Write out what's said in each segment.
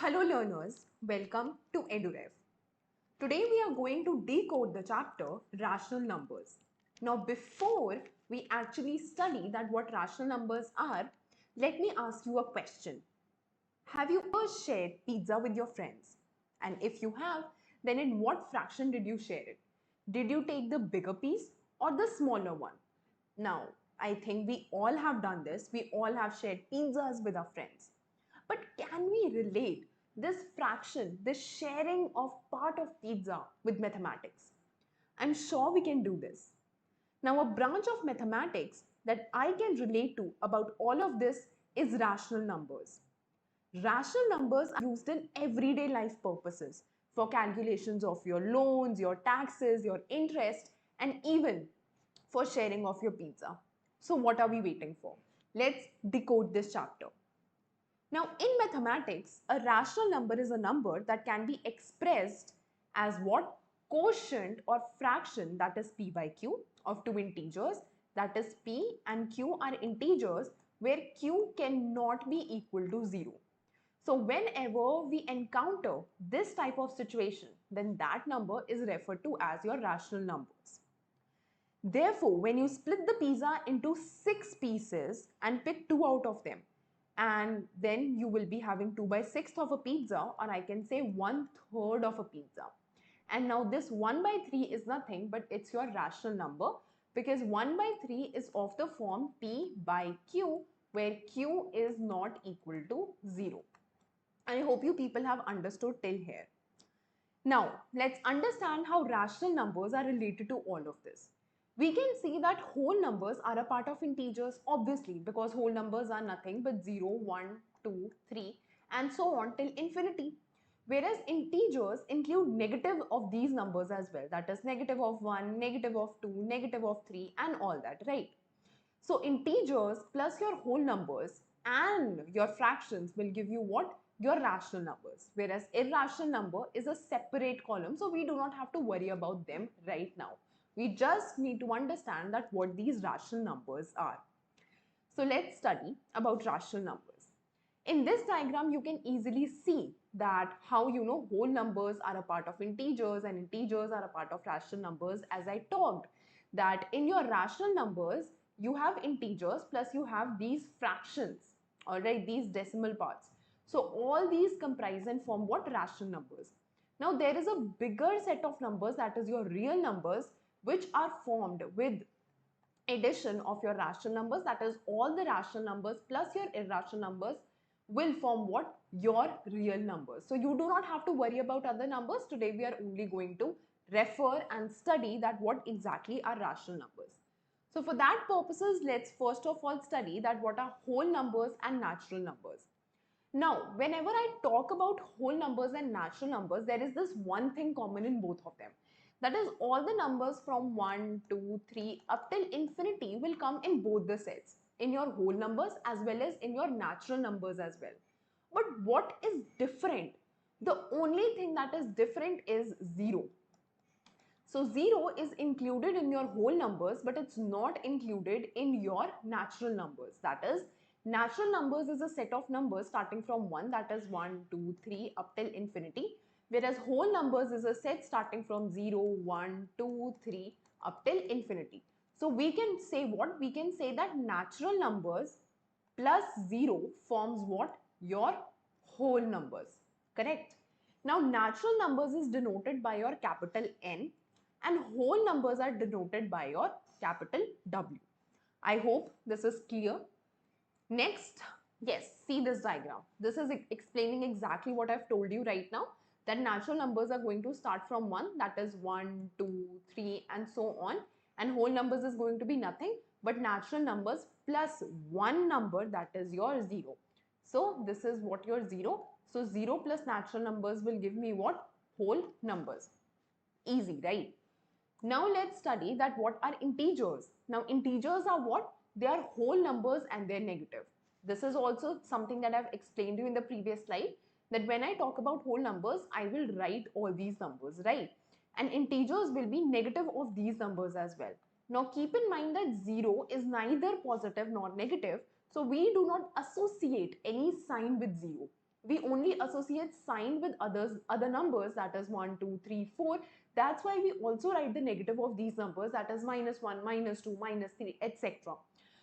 Hello learners, welcome to EduRev. Today we are going to decode the chapter rational numbers. Now before we actually study that what rational numbers are, let me ask you a question. Have you ever shared pizza with your friends? And if you have, then in what fraction did you share it? Did you take the bigger piece or the smaller one? Now, I think we all have done this. We all have shared pizzas with our friends. But can we relate this fraction, this sharing of part of pizza with mathematics? I'm sure we can do this. Now, a branch of mathematics that I can relate to about all of this is rational numbers. Rational numbers are used in everyday life purposes for calculations of your loans, your taxes, your interest, and even for sharing of your pizza. So, what are we waiting for? Let's decode this chapter. Now, in mathematics, a rational number is a number that can be expressed as what? Quotient or fraction, that is p by q, of two integers, that is p and q are integers where q cannot be equal to 0. So whenever we encounter this type of situation, then that number is referred to as your rational numbers. Therefore, when you split the pizza into 6 pieces and pick 2 out of them, and then you will be having 2 by 6th of a pizza, or I can say 1/3 of a pizza. And now this 1 by 3 is nothing but it's your rational number, because 1 by 3 is of the form p by q, where q is not equal to 0. I hope you people have understood till here. Now, let's understand how rational numbers are related to all of this. We can see that whole numbers are a part of integers, obviously, because whole numbers are nothing but 0, 1, 2, 3, and so on till infinity. Whereas integers include negative of these numbers as well, that is negative of 1, negative of 2, negative of 3, and all that, right? So integers plus your whole numbers and your fractions will give you what? Your rational numbers. Whereas irrational number is a separate column, so we do not have to worry about them right now. We just need to understand that what these rational numbers are. So let's study about rational numbers. In this diagram, you can easily see that how whole numbers are a part of integers and integers are a part of rational numbers, as I talked that in your rational numbers, you have integers plus you have these fractions, all right, these decimal parts. So all these comprise and form what? Rational numbers. Now there is a bigger set of numbers, that is your real numbers, which are formed with addition of your rational numbers, that is all the rational numbers plus your irrational numbers will form what? Your real numbers. So you do not have to worry about other numbers. Today we are only going to refer and study that what exactly are rational numbers. So for that purposes, let's first of all study that what are whole numbers and natural numbers. Now, whenever I talk about whole numbers and natural numbers, there is this one thing common in both of them. That is, all the numbers from 1, 2, 3 up till infinity will come in both the sets, in your whole numbers as well as in your natural numbers as well. But what is different? The only thing that is different is 0. So 0 is included in your whole numbers, but it's not included in your natural numbers. That is, natural numbers is a set of numbers starting from 1, that is 1, 2, 3 up till infinity. Whereas whole numbers is a set starting from 0, 1, 2, 3 up till infinity. So we can say what? We can say that natural numbers plus 0 forms what? Your whole numbers. Correct? Now natural numbers is denoted by your capital N and whole numbers are denoted by your capital W. I hope this is clear. Next, yes, see this diagram. This is explaining exactly what I've told you right now, that natural numbers are going to start from 1, that is 1, 2, 3 and so on, and whole numbers is going to be nothing but natural numbers plus one number, that is your 0. So this is what your 0. So 0 plus natural numbers will give me what? Whole numbers. Easy, right? Now let's study that what are integers. Now integers are what? They are whole numbers and they're negative. This is also something that I've explained to you in the previous slide, that when I talk about whole numbers, I will write all these numbers, right? And integers will be negative of these numbers as well. Now keep in mind that 0 is neither positive nor negative, so we do not associate any sign with 0. We only associate sign with other numbers, that is 1, 2, 3, 4. That's why we also write the negative of these numbers, that is -1, -2, -3, etc.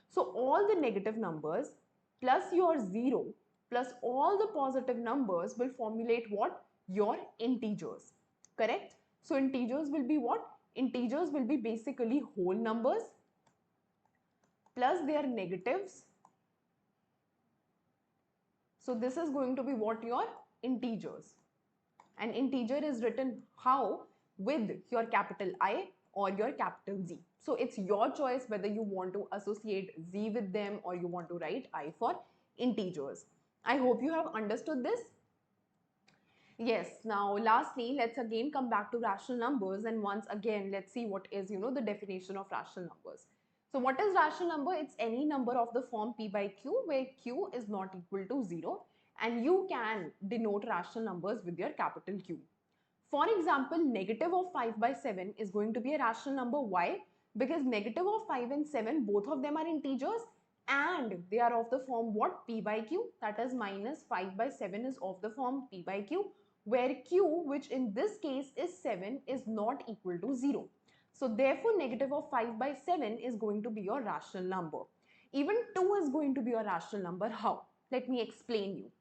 So all the negative numbers plus your 0 plus all the positive numbers will formulate what? Your integers. Correct? So integers will be what? Integers will be basically whole numbers plus their negatives. So this is going to be what? Your integers. An integer is written how? With your capital I or your capital Z. So it's your choice whether you want to associate Z with them or you want to write I for integers. I hope you have understood this. Yes, now lastly, let's again come back to rational numbers, and once again, let's see what is, the definition of rational numbers. So what is rational number? It's any number of the form P by Q where Q is not equal to 0, and you can denote rational numbers with your capital Q. For example, negative of 5 by 7 is going to be a rational number. Why? Because negative of 5 and 7, both of them are integers and they are of the form what? P by Q. That is minus 5 by 7 is of the form P by Q, where Q, which in this case is 7, is not equal to 0. So therefore, negative of 5 by 7 is going to be your rational number. Even 2 is going to be your rational number. How? Let me explain you.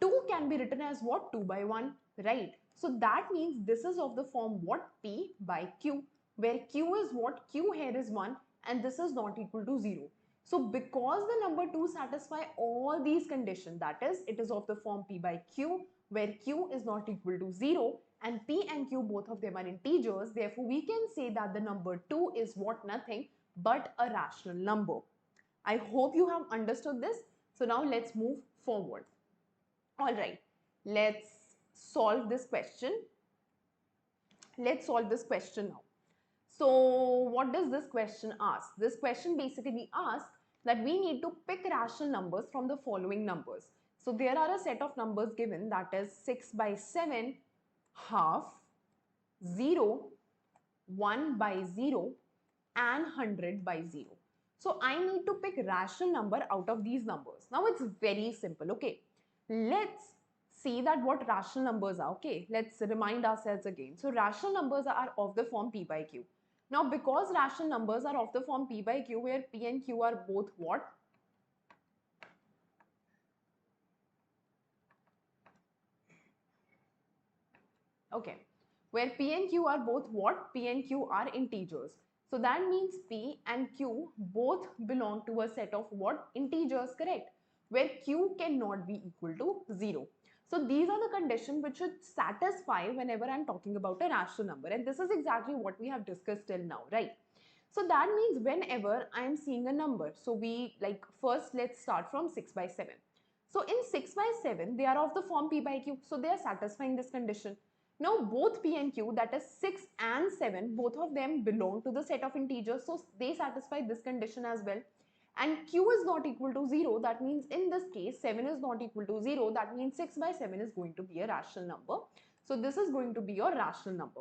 2 can be written as what? 2 by 1, right? So that means this is of the form what? P by Q, where Q is what? Q here is 1 and this is not equal to 0. So because the number 2 satisfy all these conditions, that is, it is of the form P by Q, where Q is not equal to 0 and P and Q, both of them are integers, therefore we can say that the number 2 is what? Nothing but a rational number. I hope you have understood this. So now let's move forward. Alright, let's solve this question. Let's solve this question now. So what does this question ask? This question basically asks that we need to pick rational numbers from the following numbers. So there are a set of numbers given, that is 6 by 7, half, 0, 1 by 0 and 100 by 0. So I need to pick rational number out of these numbers. Now it's very simple, okay? Let's see that what rational numbers are, okay? Let's remind ourselves again. So rational numbers are of the form P by Q. Now because rational numbers are of the form P by Q, where P and Q are both what? Okay, where P and Q are both what? P and Q are integers. So that means P and Q both belong to a set of what? Integers, correct? Where Q cannot be equal to 0. So these are the conditions which should satisfy whenever I'm talking about a rational number. And this is exactly what we have discussed till now, right? So that means whenever I am seeing a number, so we first let's start from 6 by 7. So in 6 by 7, they are of the form P by Q. So they are satisfying this condition. Now both P and Q, that is 6 and 7, both of them belong to the set of integers. So they satisfy this condition as well. And Q is not equal to 0. That means in this case, 7 is not equal to 0. That means 6 by 7 is going to be a rational number. So this is going to be your rational number.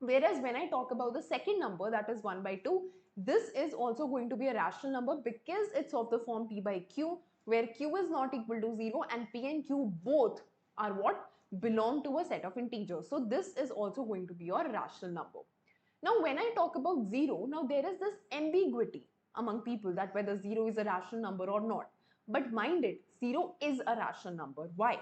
Whereas when I talk about the second number, that is 1 by 2, this is also going to be a rational number because it's of the form P by Q, where Q is not equal to 0 and P and Q both are what? Belong to a set of integers. So this is also going to be your rational number. Now when I talk about 0, now there is this ambiguity among people that whether 0 is a rational number or not. But mind it, 0 is a rational number. Why?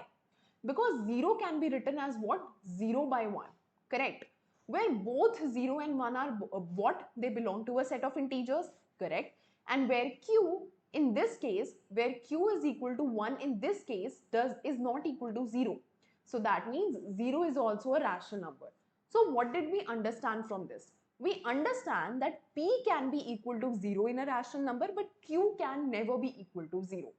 Because 0 can be written as what? 0 by 1. Correct? Where both 0 and 1 are what? They belong to a set of integers. Correct? And where Q, in this case, where Q is equal to 1 in this case, is not equal to 0. So that means 0 is also a rational number. So what did we understand from this? We understand that P can be equal to 0 in a rational number, but Q can never be equal to 0.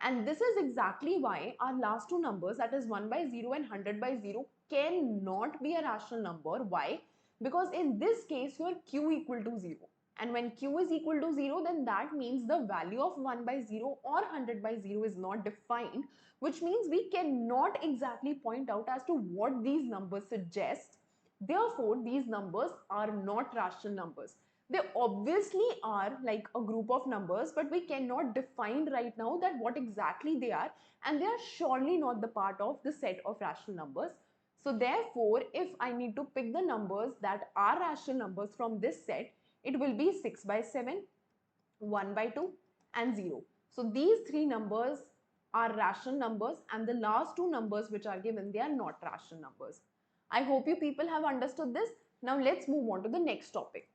And this is exactly why our last two numbers, that is 1 by 0 and 100 by 0, cannot be a rational number. Why? Because in this case, your Q equal to 0. And when Q is equal to 0, then that means the value of 1 by 0 or 100 by 0 is not defined, which means we cannot exactly point out as to what these numbers suggest. Therefore, these numbers are not rational numbers. They obviously are like a group of numbers, but we cannot define right now that what exactly they are, and they are surely not the part of the set of rational numbers. So therefore, if I need to pick the numbers that are rational numbers from this set, it will be 6 by 7, 1 by 2 and 0. So these three numbers are rational numbers, and the last two numbers which are given, they are not rational numbers. I hope you people have understood this. Now let's move on to the next topic.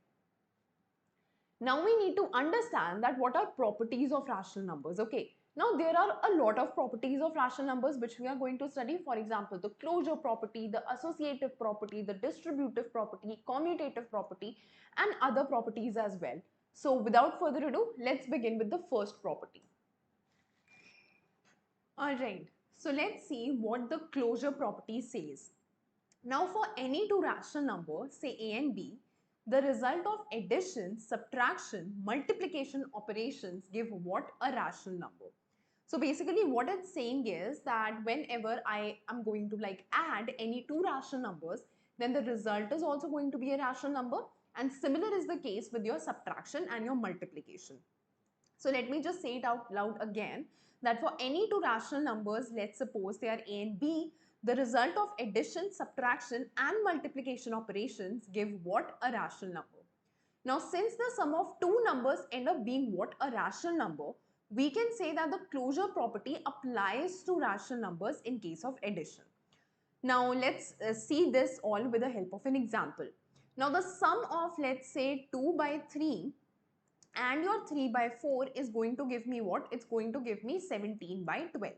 Now we need to understand that what are properties of rational numbers. Okay, now there are a lot of properties of rational numbers which we are going to study. For example, the closure property, the associative property, the distributive property, commutative property, and other properties as well. So without further ado, let's begin with the first property. Alright, so let's see what the closure property says. Now for any two rational numbers, say a and b, the result of addition, subtraction, multiplication operations give what? A rational number. So basically what it's saying is that whenever I am going to like add any two rational numbers, then the result is also going to be a rational number, and similar is the case with your subtraction and your multiplication. So let me just say it out loud again, that for any two rational numbers, let's suppose they are a and b, the result of addition, subtraction and multiplication operations give what? A rational number. Now since the sum of two numbers end up being what? A rational number, we can say that the closure property applies to rational numbers in case of addition. Now let's see this all with the help of an example. Now the sum of, let's say, 2 by 3 and your 3 by 4 is going to give me what? It's going to give me 17 by 12.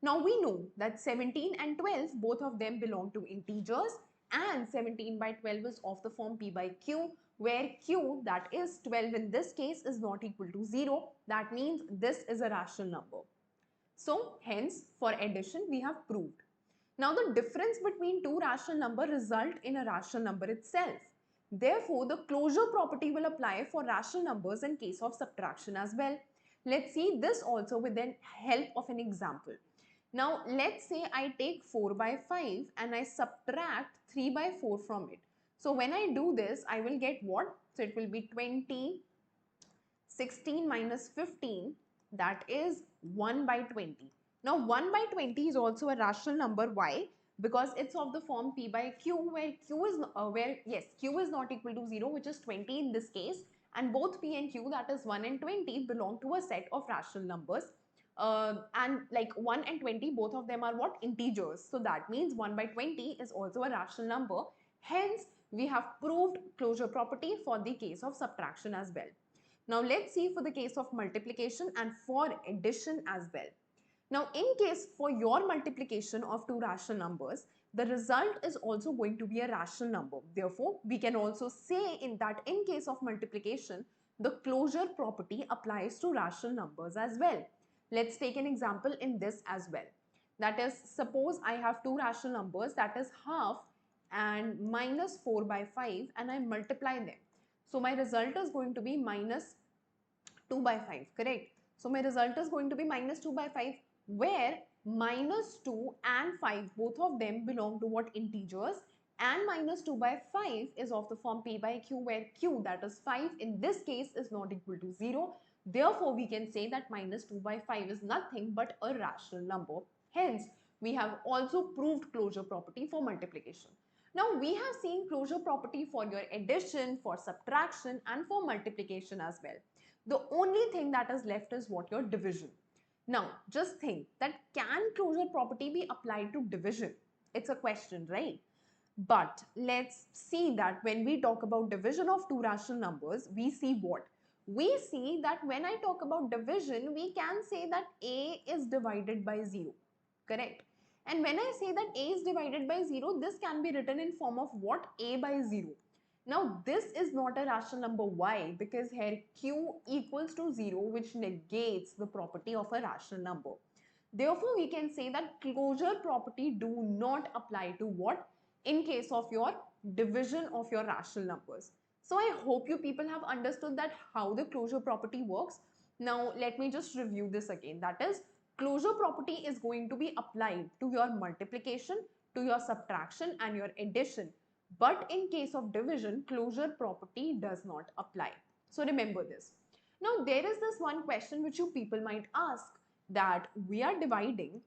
Now we know that 17 and 12, both of them belong to integers, and 17 by 12 is of the form p by q, where q, that is 12 in this case, is not equal to 0. That means this is a rational number. So hence for addition we have proved. Now the difference between two rational numbers result in a rational number itself. Therefore, the closure property will apply for rational numbers in case of subtraction as well. Let's see this also with the help of an example. Now, let's say I take 4 by 5 and I subtract 3 by 4 from it. So, when I do this, I will get what? So, it will be 20, 16 minus 15, that is 1 by 20. Now 1 by 20 is also a rational number. Why? Because it's of the form p by q, where q is not equal to 0, which is 20 in this case, and both p and q, that is 1 and 20, belong to a set of rational numbers. And like 1 and 20, both of them are what? Integers. So that means 1 by 20 is also a rational number. Hence, we have proved closure property for the case of subtraction as well. Now let's see for the case of multiplication and for addition as well. Now in case for your multiplication of two rational numbers, the result is also going to be a rational number. Therefore, we can also say in case of multiplication, the closure property applies to rational numbers as well. Let's take an example in this as well. That is, suppose I have two rational numbers, that is half and minus 4 by 5, and I multiply them. So my result is going to be minus 2 by 5, correct? So my result is going to be minus 2 by 5, where minus 2 and 5, both of them belong to what? Integers, and minus 2 by 5 is of the form p by q, where q, that is 5, in this case is not equal to 0. Therefore, we can say that minus 2 by 5 is nothing but a rational number. Hence, we have also proved closure property for multiplication. Now we have seen closure property for your addition, for subtraction and for multiplication as well. The only thing that is left is what? Your division. Now just think that can closure property be applied to division? It's a question, right? But let's see that when we talk about division of two rational numbers, we see what? We see that when I talk about division, we can say that a is divided by 0, correct? And when I say that a is divided by 0, this can be written in form of what? A by 0. Now this is not a rational number. Why? Because here q equals to 0, which negates the property of a rational number. Therefore, we can say that closure property do not apply to what? In case of your division of your rational numbers. So I hope you people have understood that how the closure property works. Now let me just review this again. That is, closure property is going to be applied to your multiplication, to your subtraction and your addition. But in case of division, closure property does not apply. So remember this. Now there is this one question which you people might ask, that we are dividing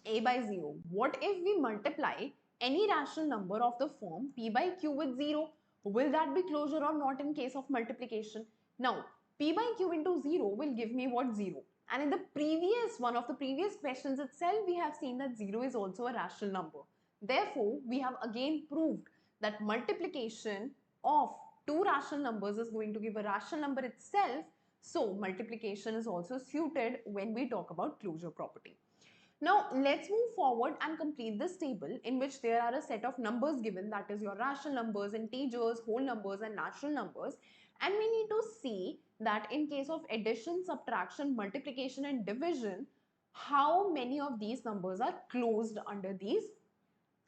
a by 0. What if we multiply any rational number of the form p by q with 0? Will that be closure or not in case of multiplication? Now, p by q into 0 will give me what? 0. And in the previous one of the previous questions itself, we have seen that 0 is also a rational number. Therefore, we have again proved that multiplication of two rational numbers is going to give a rational number itself. So, multiplication is also suited when we talk about closure property. Now let's move forward and complete this table in which there are a set of numbers given, that is your rational numbers, integers, whole numbers and natural numbers, and we need to see that in case of addition, subtraction, multiplication and division, how many of these numbers are closed under these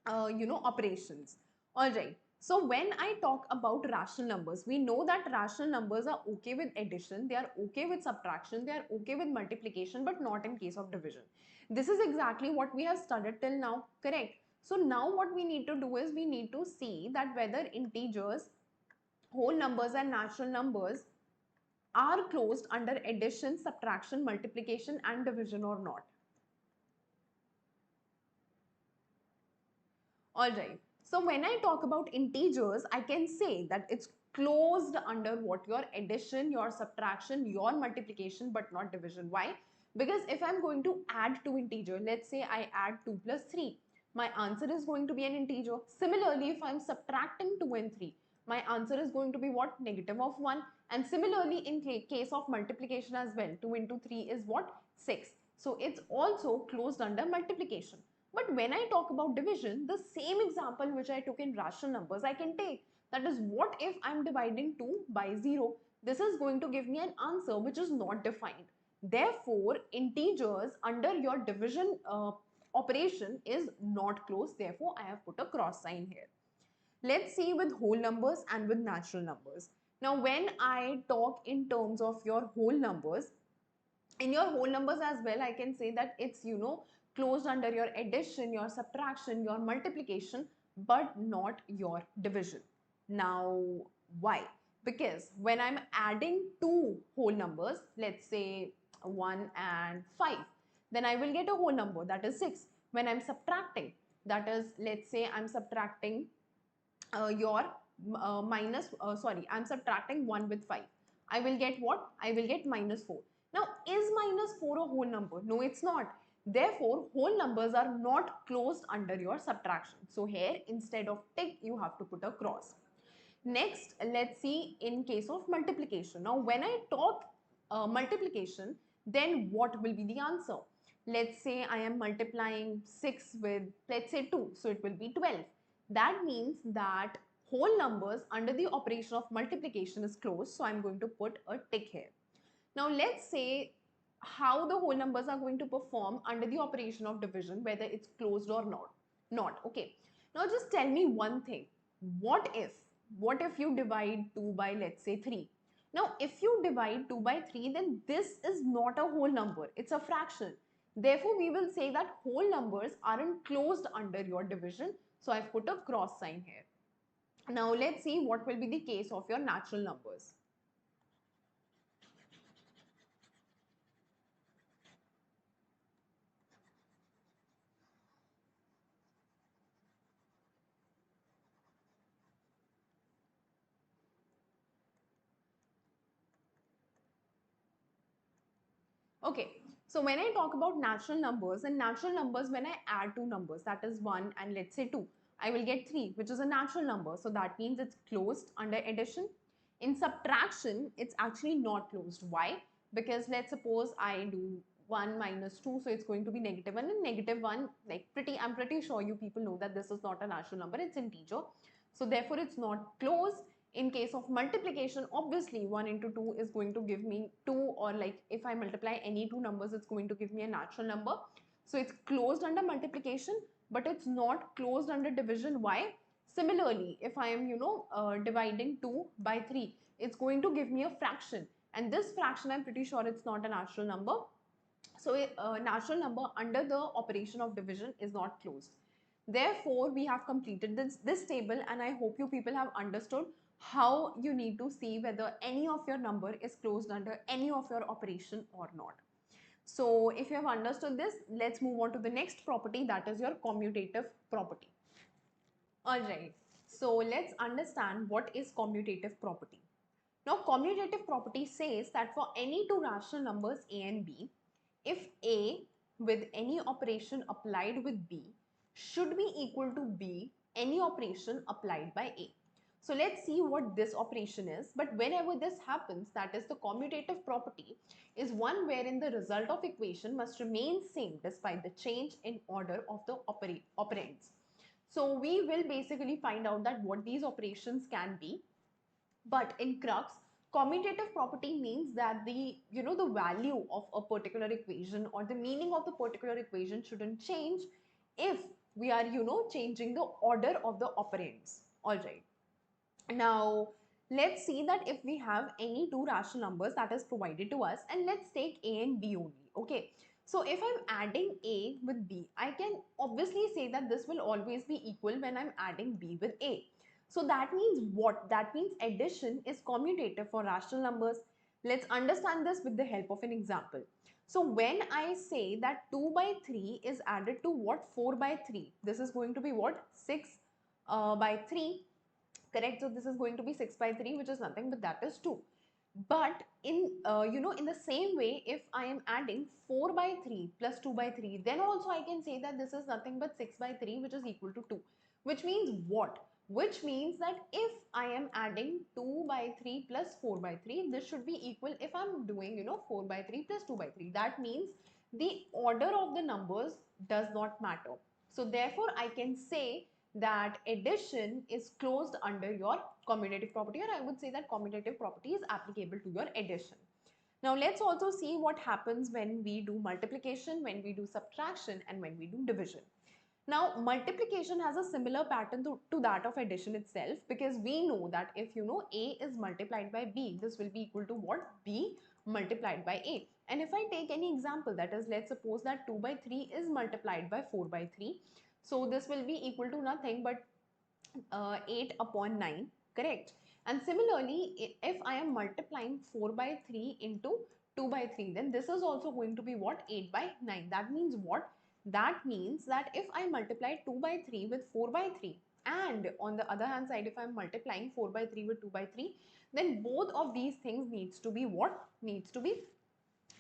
operations. Alright, so when I talk about rational numbers, we know that rational numbers are okay with addition, they are okay with subtraction, they are okay with multiplication, but not in case of division. This is exactly what we have studied till now, correct? So now what we need to do is we need to see that whether integers, whole numbers and natural numbers are closed under addition, subtraction, multiplication and division or not. Alright, so when I talk about integers, I can say that it's closed under what? Your addition, your subtraction, your multiplication, but not division. Why? Because if I'm going to add two integers, let's say I add 2 plus 3, my answer is going to be an integer. Similarly, if I'm subtracting 2 and 3, my answer is going to be what? Negative of 1. And similarly, in case of multiplication as well, 2 into 3 is what? 6. So it's also closed under multiplication. But when I talk about division, the same example which I took in rational numbers, I can take. That is, what if I'm dividing 2 by 0? This is going to give me an answer which is not defined. Therefore, integers under your division operation is not closed. Therefore, I have put a cross sign here. Let's see with whole numbers and with natural numbers. Now, when I talk in terms of your whole numbers, in your whole numbers as well, I can say that it's, closed under your addition, your subtraction, your multiplication, but not your division. Now, why? Because when I'm adding two whole numbers, let's say 1 and 5, then I will get a whole number, that is 6. When I'm subtracting, that is, let's say I'm subtracting I'm subtracting 1 with 5. I will get what? I will get minus 4. Now, is minus 4 a whole number? No, it's not. Therefore, whole numbers are not closed under your subtraction. So here, instead of tick, you have to put a cross. Next, let's see in case of multiplication. Now, when I talk multiplication, then what will be the answer? Let's say I am multiplying 6 with, let's say 2, so it will be 12. That means that whole numbers under the operation of multiplication is closed, so I'm going to put a tick here. Now let's say how the whole numbers are going to perform under the operation of division, whether it's closed or not. Okay. Now just tell me one thing. What if you divide 2 by, let's say, 3? Now if you divide 2 by 3, then this is not a whole number, it's a fraction. Therefore we will say that whole numbers aren't closed under your division, so I've put a cross sign here. Now let's see what will be the case of your natural numbers. Okay, so when I talk about natural numbers, and natural numbers, when I add two numbers, that is 1 and let's say 2, I will get 3, which is a natural number. So that means it's closed under addition. In subtraction, it's actually not closed. Why? Because let's suppose I do 1 minus 2, so it's going to be negative 1, and negative 1, like I'm pretty sure you people know that this is not a natural number, it's integer. So therefore it's not closed. In case of multiplication, obviously 1 into 2 is going to give me 2, or like if I multiply any two numbers, it's going to give me a natural number. So it's closed under multiplication, but it's not closed under division. Why? Similarly, if I am, dividing 2 by 3, it's going to give me a fraction. And this fraction, I'm pretty sure it's not a natural number. So a natural number under the operation of division is not closed. Therefore, we have completed this table, and I hope you people have understood how you need to see whether any of your number is closed under any of your operation or not. So if you have understood this, let's move on to the next property, that is your commutative property. Alright, so let's understand what is commutative property. Now commutative property says that for any two rational numbers a and b, if a with any operation applied with b should be equal to b any operation applied by a. So let's see what this operation is. But whenever this happens, that is the commutative property is one wherein the result of equation must remain same despite the change in order of the operands. So we will basically find out that what these operations can be. But in crux, commutative property means that the value of a particular equation or the meaning of the particular equation shouldn't change if we are changing the order of the operands. All right. Now let's see that if we have any two rational numbers that is provided to us, and let's take a and b only. Okay. So if I'm adding a with b, I can obviously say that this will always be equal when I'm adding b with a. So that means what? That means addition is commutative for rational numbers. Let's understand this with the help of an example. So when I say that 2 by 3 is added to what? 4 by 3. This is going to be what? 6 by 3. Correct. So this is going to be 6 by 3, which is nothing but that is 2. But in the same way, if I am adding 4 by 3 plus 2 by 3, then also I can say that this is nothing but 6 by 3, which is equal to 2. Which means what? Which means that if I am adding 2 by 3 plus 4 by 3, this should be equal if I'm doing 4 by 3 plus 2 by 3. That means the order of the numbers does not matter. So therefore I can say that addition is closed under your commutative property, or I would say that commutative property is applicable to your addition. Now let's also see what happens when we do multiplication, when we do subtraction, and when we do division. Now multiplication has a similar pattern to that of addition itself, because we know that if a is multiplied by b, this will be equal to what? B multiplied by a. And if I take any example, that is, let's suppose that 2 by 3 is multiplied by 4 by 3. So this will be equal to nothing but 8 upon 9, correct? And similarly, if I am multiplying 4 by 3 into 2 by 3, then this is also going to be what? 8 by 9. That means what? That means that if I multiply 2 by 3 with 4 by 3, and on the other hand side, if I'm multiplying 4 by 3 with 2 by 3, then both of these things needs to be what? Needs to be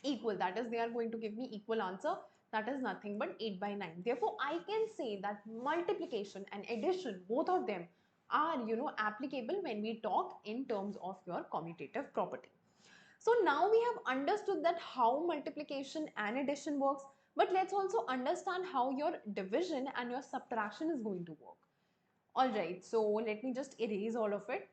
equal. That is, they are going to give me equal answer. That is nothing but 8 by 9. Therefore, I can say that multiplication and addition, both of them are applicable when we talk in terms of your commutative property. So now we have understood that how multiplication and addition works, but let's also understand how your division and your subtraction is going to work. Alright, so let me just erase all of it.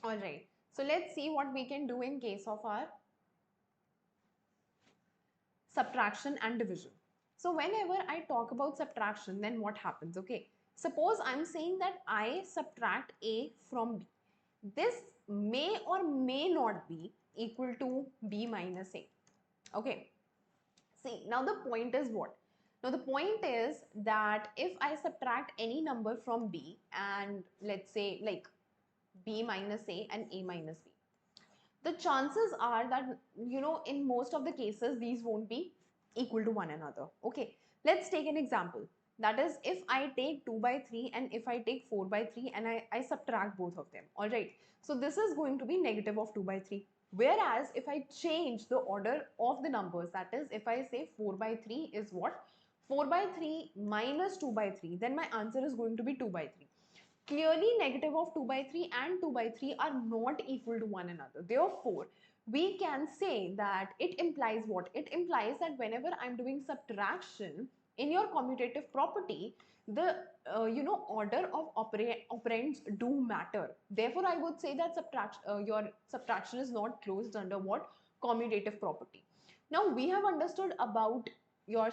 Alright, so let's see what we can do in case of our subtraction and division. So whenever I talk about subtraction, then what happens? Okay, suppose I'm saying that I subtract a from b. This may or may not be equal to b minus a. Okay, see, now the point is what? Now the point is that if I subtract any number from b, and let's say like b minus a and a minus b, the chances are that in most of the cases these won't be equal to one another. Okay, let's take an example. That is, if I take 2 by 3 and if I take 4 by 3 and I subtract both of them, all right, so this is going to be negative of 2 by 3. Whereas if I change the order of the numbers, that is, if I say 4 by 3 is what? 4 by 3 minus 2 by 3, then my answer is going to be 2 by 3. Clearly, negative of 2 by 3 and 2 by 3 are not equal to one another. Therefore, we can say that it implies what? It implies that whenever I'm doing subtraction in your commutative property, the order of operands do matter. Therefore, I would say that your subtraction is not closed under what? Commutative property. Now we have understood about your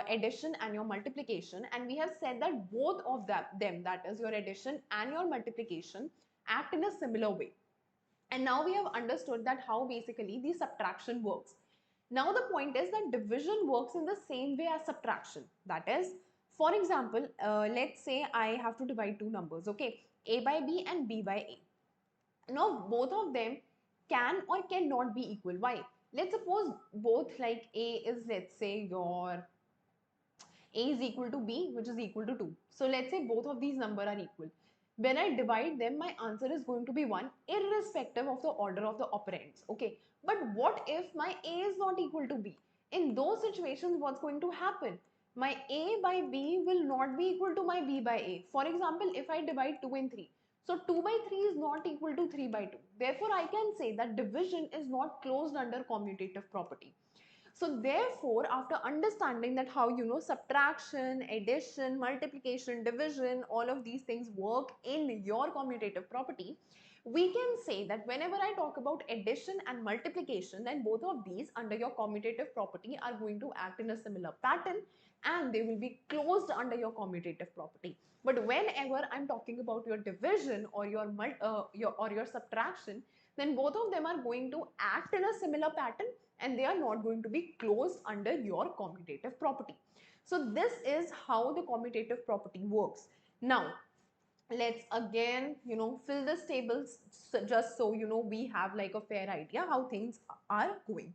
addition and your multiplication, and we have said that both of them, that is your addition and your multiplication, act in a similar way. And now we have understood that how basically the subtraction works. Now the point is that division works in the same way as subtraction. That is, for example, let's say I have to divide two numbers, okay, a by b and b by a. Now both of them can or cannot be equal. Why? Let's suppose both, like a is, let's say your a is equal to b, which is equal to 2. So let's say both of these numbers are equal. When I divide them, my answer is going to be 1 irrespective of the order of the operands. Okay, but what if my a is not equal to b? In those situations, what's going to happen? My a by b will not be equal to my b by a. For example, if I divide 2 and 3, so 2 by 3 is not equal to 3 by 2. Therefore, I can say that division is not closed under commutative property. So therefore, after understanding that how subtraction, addition, multiplication, division, all of these things work in your commutative property, we can say that whenever I talk about addition and multiplication, then both of these under your commutative property are going to act in a similar pattern and they will be closed under your commutative property. But whenever I'm talking about your division or your subtraction, then both of them are going to act in a similar pattern and they are not going to be closed under your commutative property. So this is how the commutative property works. Now let's again fill this tables, just so we have like a fair idea how things are going.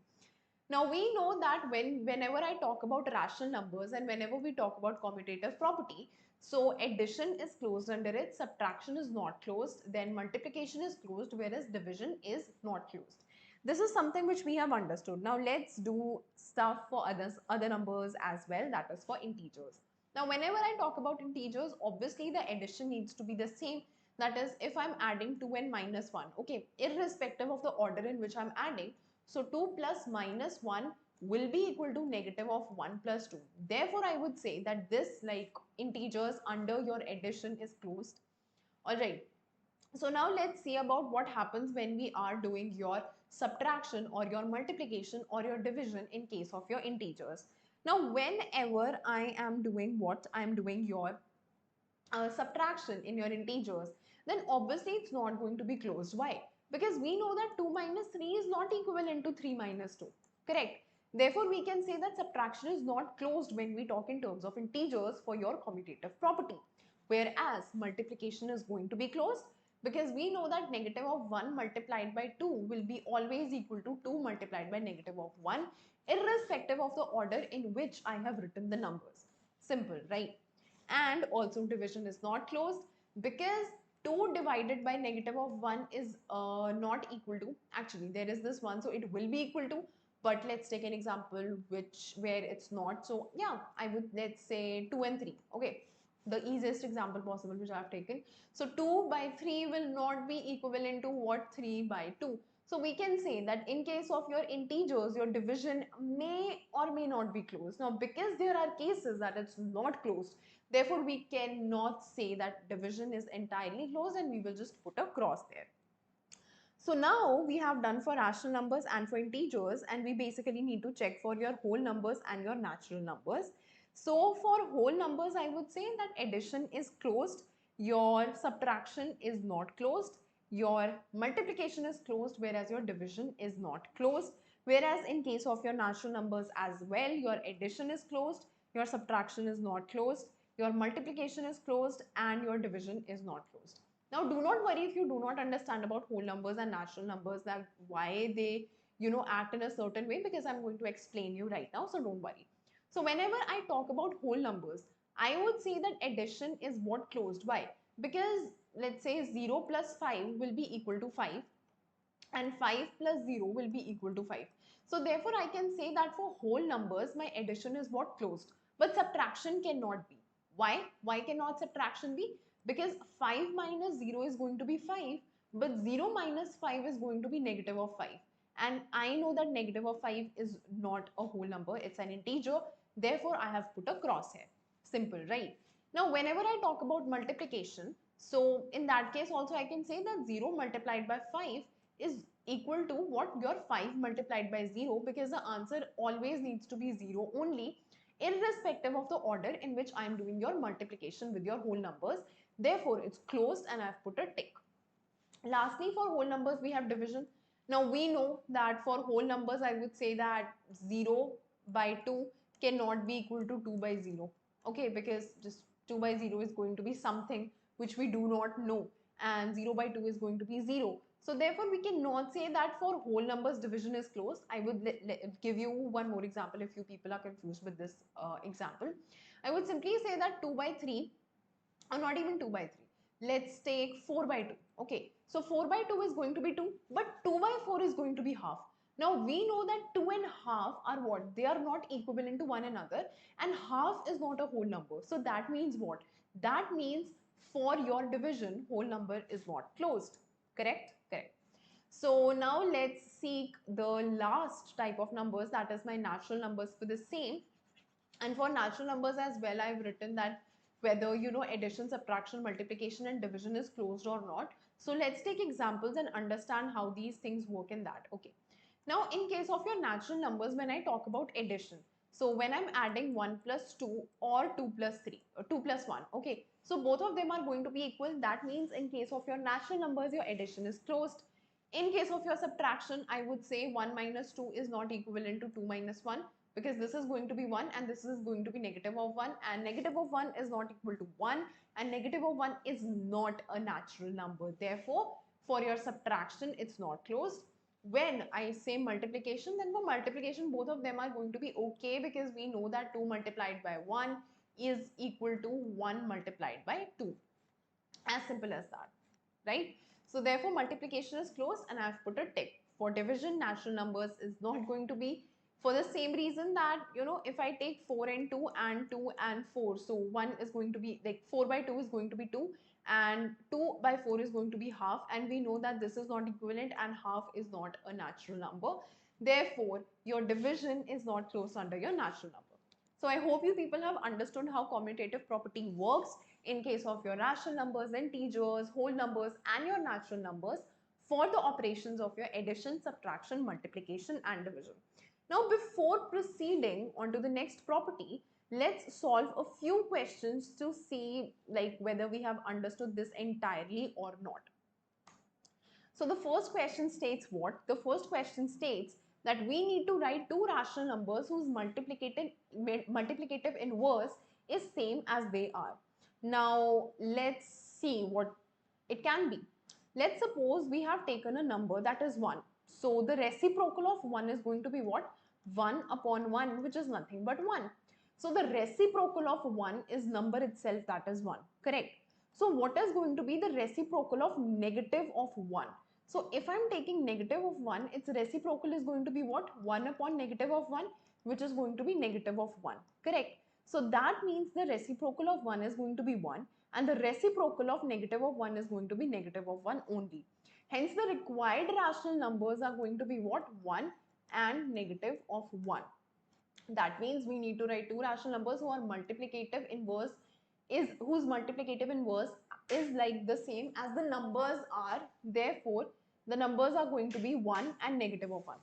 Now we know that whenever I talk about rational numbers and whenever we talk about commutative property, so addition is closed under it, subtraction is not closed, then multiplication is closed, whereas division is not closed. This is something which we have understood. Now let's do stuff for other numbers as well, that is for integers. Now whenever I talk about integers, obviously the addition needs to be the same. That is, if I'm adding 2 and minus 1, okay, irrespective of the order in which I'm adding, so 2 plus minus 1 will be equal to negative of 1 plus 2. Therefore, I would say that this like integers under your addition is closed. Alright. So now let's see about what happens when we are doing your subtraction or your multiplication or your division in case of your integers. Now whenever I am doing your subtraction in your integers, then obviously it's not going to be closed. Why? Because we know that 2 minus 3 is not equivalent to 3 minus 2. Correct? Therefore, we can say that subtraction is not closed when we talk in terms of integers for your commutative property. Whereas multiplication is going to be closed because we know that negative of 1 multiplied by 2 will be always equal to 2 multiplied by negative of 1 irrespective of the order in which I have written the numbers. Simple, right? And also division is not closed because 2 divided by negative of 1 is not equal to, actually there is this one, so it will be equal to, but let's take an example where it's not. So yeah, I would, let's say 2 and 3. Okay, the easiest example possible which I have taken. So 2 by 3 will not be equivalent to what, 3 by 2. So we can say that in case of your integers, your division may or may not be closed. Now because there are cases that it's not closed, therefore we cannot say that division is entirely closed and we will just put a cross there. So now we have done for rational numbers and for integers, and we basically need to check for your whole numbers and your natural numbers. So for whole numbers, I would say that addition is closed, your subtraction is not closed, your multiplication is closed, whereas your division is not closed. Whereas in case of your natural numbers as well, your addition is closed, your subtraction is not closed, your multiplication is closed, and your division is not closed. Now, do not worry if you do not understand about whole numbers and natural numbers, that why they, act in a certain way, because I'm going to explain you right now. So don't worry. So whenever I talk about whole numbers, I would say that addition is what closed. Why? Because let's say 0 plus 5 will be equal to 5 and 5 plus 0 will be equal to 5. So therefore, I can say that for whole numbers, my addition is what closed. But subtraction cannot be. Why? Why cannot subtraction be? Because 5 minus 0 is going to be 5, but 0 minus 5 is going to be negative of 5. And I know that negative of 5 is not a whole number, it's an integer. Therefore, I have put a cross here. Simple, right? Now, whenever I talk about multiplication, so in that case also I can say that 0 multiplied by 5 is equal to what? Your 5 multiplied by 0, because the answer always needs to be 0 only, irrespective of the order in which I am doing your multiplication with your whole numbers. Therefore, it's closed and I've put a tick. Lastly, for whole numbers, we have division. Now, we know that for whole numbers, I would say that 0 by 2 cannot be equal to 2 by 0. Okay, because just 2 by 0 is going to be something which we do not know, and 0 by 2 is going to be 0. So therefore, we cannot say that for whole numbers division is closed. I would give you one more example if you people are confused with this example. I would simply say that 2 by 3, or not even 2 by 3. Let's take 4 by 2. Okay, so 4 by 2 is going to be 2, but 2 by 4 is going to be half. Now we know that 2 and half are what? They are not equivalent to one another, and half is not a whole number. So that means what? That means for your division, whole number is not closed. Correct? Correct. So now let's seek the last type of numbers, that is my natural numbers for the same. And for natural numbers as well, I've written that whether addition, subtraction, multiplication and division is closed or not. So let's take examples and understand how these things work in that. Okay, now in case of your natural numbers, when I talk about addition, so when I'm adding 1 plus 2 or 2 plus 3 or 2 plus 1, okay, so both of them are going to be equal. That means in case of your natural numbers, your addition is closed. In case of your subtraction, I would say 1 minus 2 is not equivalent to 2 minus 1, because this is going to be 1 and this is going to be negative of 1, and negative of 1 is not equal to 1, and negative of 1 is not a natural number. Therefore, for your subtraction, it's not closed. When I say multiplication, then for multiplication, both of them are going to be okay, because we know that 2 multiplied by 1 is equal to 1 multiplied by 2. As simple as that, right? So therefore, multiplication is closed and I've put a tick. For division, natural numbers is not going to be, for the same reason that, if I take 4 and 2 and 2 and 4, so 1 is going to be like 4 by 2 is going to be 2 and 2 by 4 is going to be half, and we know that this is not equivalent and half is not a natural number. Therefore, your division is not closed under your natural number. So I hope you people have understood how commutative property works in case of your rational numbers, integers, whole numbers and your natural numbers for the operations of your addition, subtraction, multiplication and division. Now before proceeding on to the next property, let's solve a few questions to see like whether we have understood this entirely or not. So the first question states what? The first question states that we need to write two rational numbers whose multiplicative inverse is same as they are. Now let's see what it can be. Let's suppose we have taken a number that is 1. So the reciprocal of 1 is going to be what? 1 upon 1, which is nothing but 1. So the reciprocal of 1 is number itself, that is 1. Correct? So what is going to be the reciprocal of negative of 1? So if I'm taking negative of 1, its reciprocal is going to be what? 1 upon negative of 1, which is going to be negative of 1. Correct? So that means the reciprocal of 1 is going to be 1 and the reciprocal of negative of 1 is going to be negative of 1 only. Hence the required rational numbers are going to be what? 1 and negative of 1. That means we need to write two rational numbers whose multiplicative inverse is like the same as the numbers are. Therefore, the numbers are going to be 1 and negative of 1.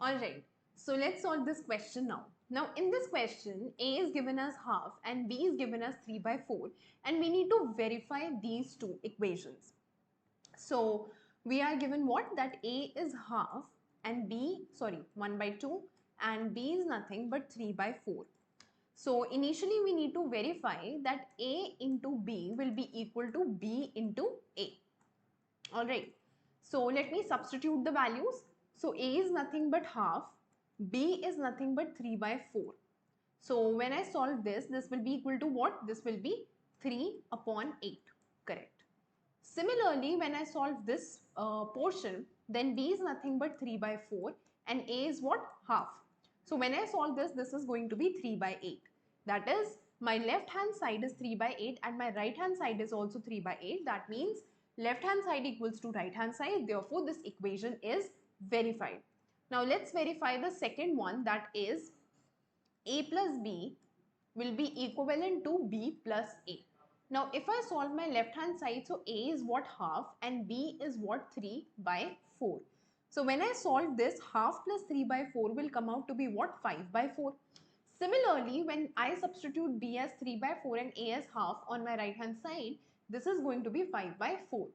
Alright, so let's solve this question now. Now in this question, A is given as half and B is given as 3 by 4 and we need to verify these two equations. So we are given what? That A is half and 1 by 2 and B is nothing but 3 by 4. So initially we need to verify that A into B will be equal to B into A. Alright, so let me substitute the values. So A is nothing but half, B is nothing but 3 by 4. So when I solve this, this will be equal to what? This will be 3 upon 8. Correct. Similarly, when I solve this portion, then B is nothing but 3 by 4 and A is what? Half. So when I solve this, this is going to be 3 by 8. That is, my left hand side is 3 by 8 and my right hand side is also 3 by 8. That means left hand side equals to right hand side. Therefore, this equation is verified. Now let's verify the second one, that is A plus B will be equivalent to B plus A. Now, if I solve my left hand side, so A is what, half, and B is what, 3 by 4. So when I solve this, half plus 3 by 4 will come out to be what, 5 by 4. Similarly, when I substitute B as 3 by 4 and A as half on my right hand side, this is going to be 5 by 4.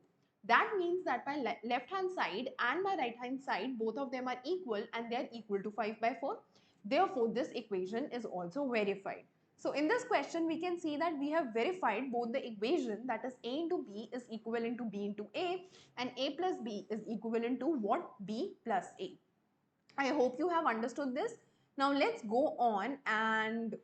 That means that my left hand side and my right hand side, both of them are equal and they are equal to 5 by 4. Therefore, this equation is also verified. So in this question, we can see that we have verified both the equation, that is A into B is equivalent to B into A, and A plus B is equivalent to what, B plus A. I hope you have understood this. Now let's go on and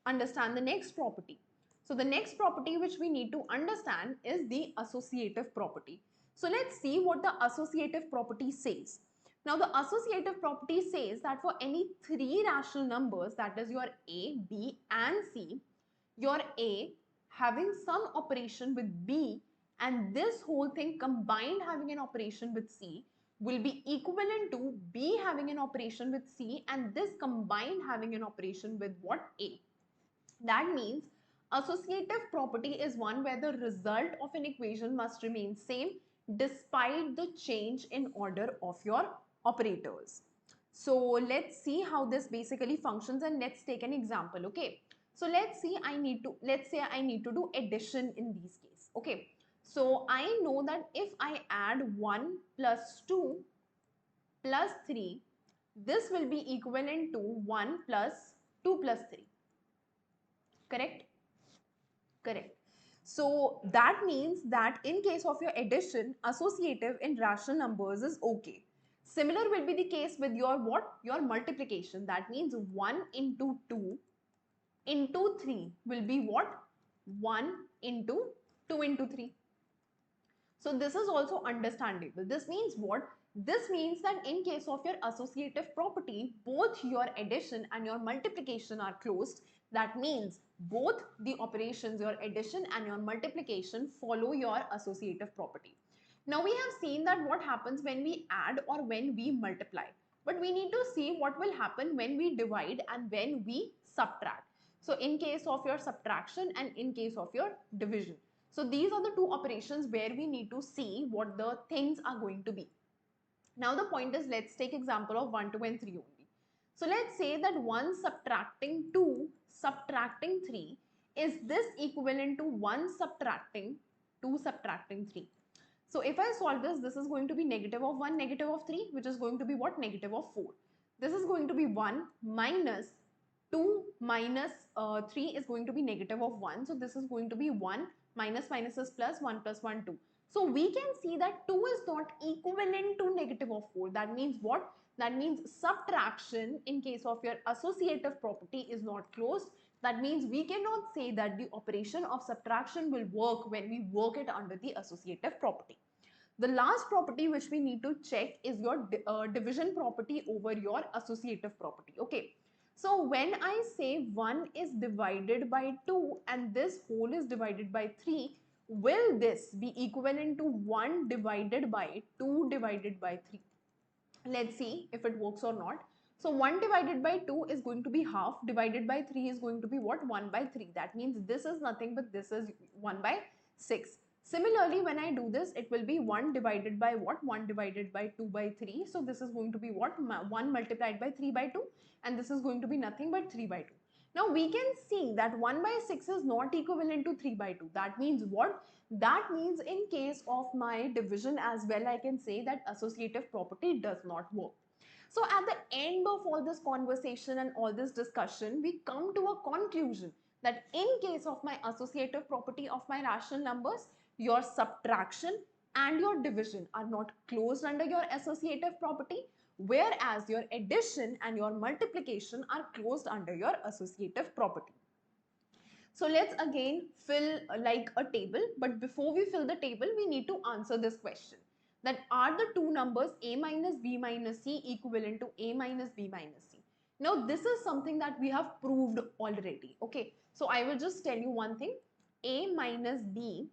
understand the next property. So the next property which we need to understand is the associative property. So let's see what the associative property says. Now the associative property says that for any three rational numbers, that is your A, B and C, your A having some operation with B and this whole thing combined having an operation with C will be equivalent to B having an operation with C and this combined having an operation with what, A. That means associative property is one where the result of an equation must remain same despite the change in order of your operators. So let's see how this basically functions and let's take an example, okay? So let's say I need to do addition in these cases, okay? So I know that if I add 1 plus 2 plus 3, this will be equivalent to 1 plus 2 plus 3. Correct? Correct. So that means that in case of your addition, associative in rational numbers is okay. Similar will be the case with your what? Your multiplication. That means 1 into 2 into 3 will be what? 1 into 2 into 3. So this is also understandable. This means what? This means that in case of your associative property, both your addition and your multiplication are closed. That means both the operations, your addition and your multiplication, follow your associative property. Now we have seen that what happens when we add or when we multiply. But we need to see what will happen when we divide and when we subtract. So in case of your subtraction and in case of your division. So these are the two operations where we need to see what the things are going to be. Now the point is, let's take example of 1, 2 and 3 only. So let's say that 1 subtracting 2 subtracting 3 is this equivalent to 1 subtracting 2 subtracting 3. So if I solve this, this is going to be negative of 1, negative of 3, which is going to be what? Negative of 4. This is going to be 1 minus 2 minus 3 is going to be negative of 1. So this is going to be 1 minus minus is plus, 1 plus 1, 2. So we can see that 2 is not equivalent to negative of 4. That means what? That means subtraction in case of your associative property is not closed. That means we cannot say that the operation of subtraction will work when we work it under the associative property. The last property which we need to check is your division property over your associative property. Okay. So when I say 1 is divided by 2 and this whole is divided by 3, will this be equivalent to 1 divided by 2 divided by 3? Let's see if it works or not. So 1 divided by 2 is going to be half, divided by 3 is going to be what? 1 by 3. That means this is nothing but this is 1 by 6. Similarly, when I do this, it will be 1 divided by what? 1 divided by 2 by 3. So this is going to be what? 1 multiplied by 3 by 2 and this is going to be nothing but 3 by 2. Now we can see that 1 by 6 is not equivalent to 3 by 2. That means what? That means in case of my division as well, I can say that associative property does not work. So at the end of all this conversation and all this discussion, we come to a conclusion that in case of my associative property of my rational numbers, your subtraction and your division are not closed under your associative property, whereas your addition and your multiplication are closed under your associative property. So let's again fill like a table, but before we fill the table, we need to answer this question. That are the two numbers a minus b minus c equivalent to a minus b minus c? Now this is something that we have proved already, okay? So I will just tell you one thing, a minus b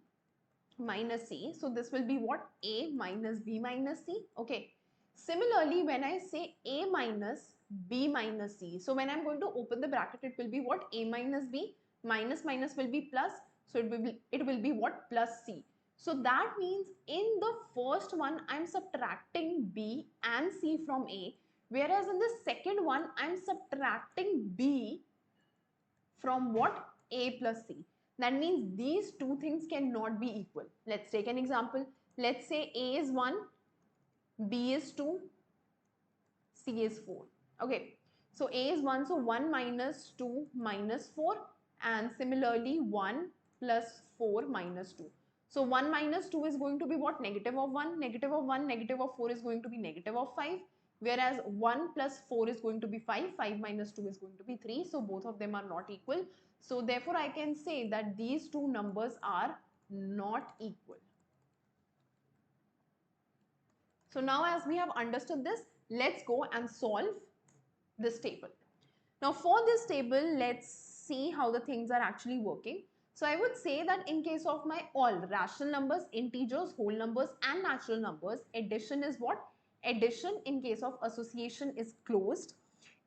minus c. So this will be what? A minus b minus c, okay? Similarly, when I say a minus b minus c, so when I'm going to open the bracket, it will be what? A minus b, minus minus will be plus. So it will be what? Plus C. So that means in the first one, I'm subtracting B and C from A, whereas in the second one, I'm subtracting B from what? A plus C. That means these two things cannot be equal. Let's take an example. Let's say A is 1, B is 2, C is 4. Okay. So A is 1, so 1 minus 2 minus 4, and similarly 1 plus 4 minus 2. So 1 minus 2 is going to be what? Negative of 1. Negative of 1, negative of 4 is going to be negative of 5. Whereas 1 plus 4 is going to be 5. 5 minus 2 is going to be 3. So both of them are not equal. So therefore I can say that these two numbers are not equal. So now as we have understood this, let's go and solve this table. Now for this table, let's see how the things are actually working. So I would say that in case of my all rational numbers, integers, whole numbers and natural numbers, addition is what? Addition in case of association is closed.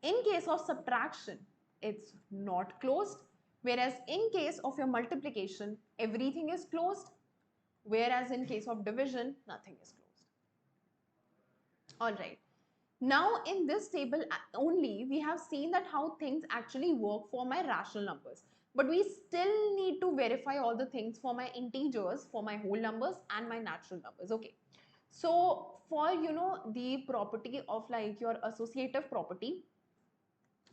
In case of subtraction, it's not closed. Whereas in case of your multiplication, everything is closed. Whereas in case of division, nothing is closed. Alright. Now in this table only, we have seen that how things actually work for my rational numbers. But we still need to verify all the things for my integers, for my whole numbers and my natural numbers. Okay. So for the property of like your associative property,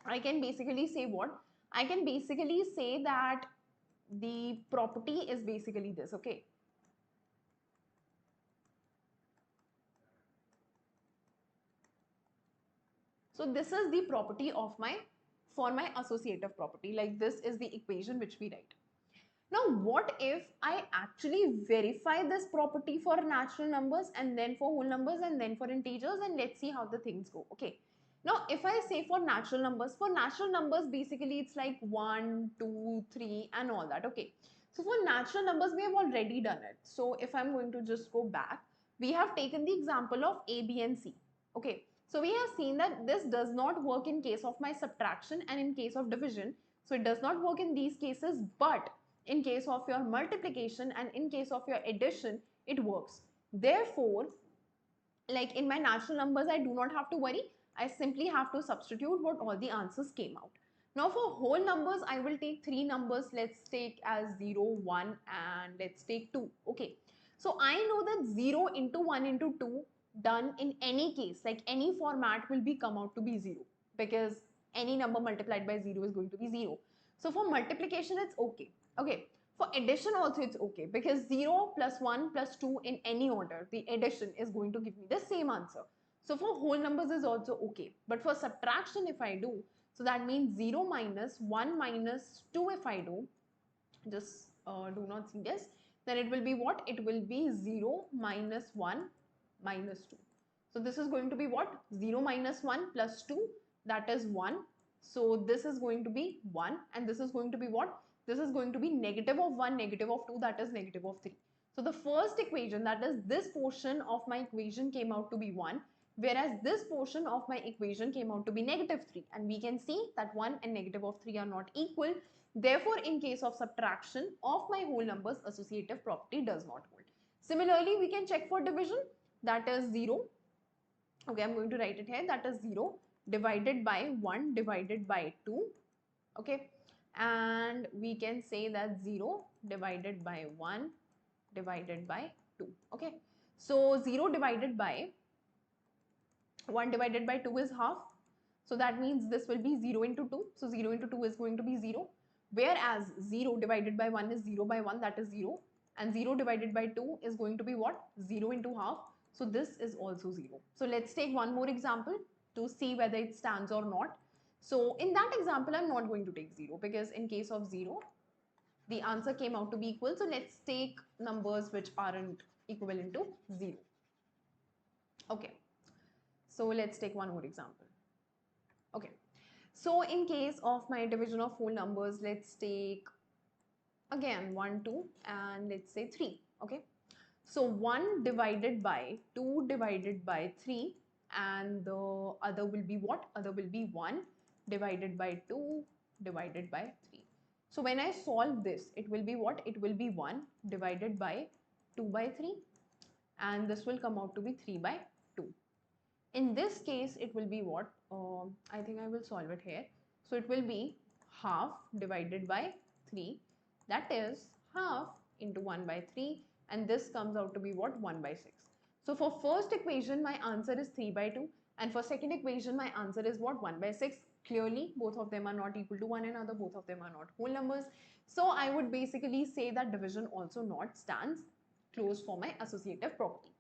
I can basically say what? I can basically say that the property is basically this. Okay. So this is the property of for my associative property. Like this is the equation which we write. Now what if I actually verify this property for natural numbers and then for whole numbers and then for integers, and let's see how the things go. Okay. Now if I say for natural numbers basically it's like 1, 2, 3 and all that. Okay. So for natural numbers we have already done it. So if I'm going to just go back, we have taken the example of A, B and C. Okay. So we have seen that this does not work in case of my subtraction and in case of division. So it does not work in these cases, but in case of your multiplication and in case of your addition, it works. Therefore, like in my natural numbers, I do not have to worry. I simply have to substitute what all the answers came out. Now for whole numbers, I will take three numbers. Let's take as 0, 1 and let's take 2. Okay. So I know that 0 into 1 into 2 done in any case, like any format will be come out to be 0 because any number multiplied by 0 is going to be 0. So for multiplication, it's okay. Okay. For addition also it's okay because 0 plus 1 plus 2 in any order, the addition is going to give me the same answer. So for whole numbers is also okay. But for subtraction if I do, so that means 0 minus 1 minus 2 if I do, just do not see this, then it will be what? It will be 0 minus 1 minus 2. So this is going to be what? 0 minus 1 plus 2, that is 1. So this is going to be 1 and this is going to be what? This is going to be negative of 1, negative of 2, that is negative of 3. So the first equation, that is this portion of my equation came out to be 1, whereas this portion of my equation came out to be negative 3. And we can see that 1 and negative of 3 are not equal. Therefore, in case of subtraction of my whole numbers, associative property does not hold. Similarly, we can check for division, that is 0. Okay, I'm going to write it here, that is 0 divided by 1 divided by 2. Okay, and we can say that 0 divided by 1 divided by 2. Okay, so 0 divided by 1 divided by 2 is half. So that means this will be 0 into 2. So 0 into 2 is going to be 0. Whereas 0 divided by 1 is 0 by 1, that is 0. And 0 divided by 2 is going to be what? 0 into half. So this is also 0. So let's take one more example to see whether it stands or not. So in that example, I'm not going to take 0 because in case of 0, the answer came out to be equal. So let's take numbers which aren't equivalent to 0. Okay. So let's take one more example. Okay. So in case of my division of whole numbers, let's take again 1, 2 and let's say 3. Okay. So 1 divided by 2 divided by 3 and the other will be what? Other will be 1 divided by 2 divided by 3. So when I solve this, it will be what? It will be 1 divided by 2 by 3, and this will come out to be 3 by 2. In this case, it will be what? I think I will solve it here. So it will be half divided by 3, that is half into 1 by 3, and this comes out to be what? 1 by 6. So for first equation, my answer is 3 by 2, and for second equation, my answer is what? 1 by 6. Clearly, both of them are not equal to one another, both of them are not whole numbers. So I would basically say that division also not stands close for my associative property.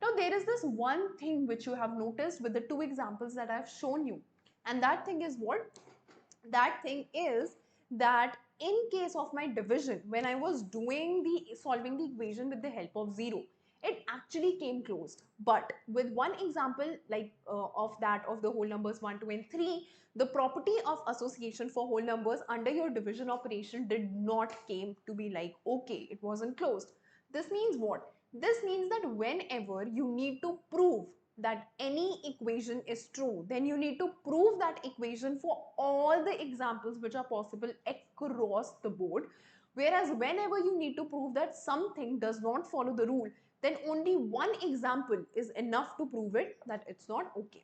Now there is this one thing which you have noticed with the two examples that I have shown you, and that thing is what? That thing is that in case of my division, when I was doing the solving the equation with the help of 0, it actually came closed. But with one example like of that of the whole numbers 1, 2 and 3, the property of association for whole numbers under your division operation did not came to be like okay, it wasn't closed. This means what? This means that whenever you need to prove that any equation is true, then you need to prove that equation for all the examples which are possible across the board. Whereas whenever you need to prove that something does not follow the rule, then only one example is enough to prove it that it's not okay.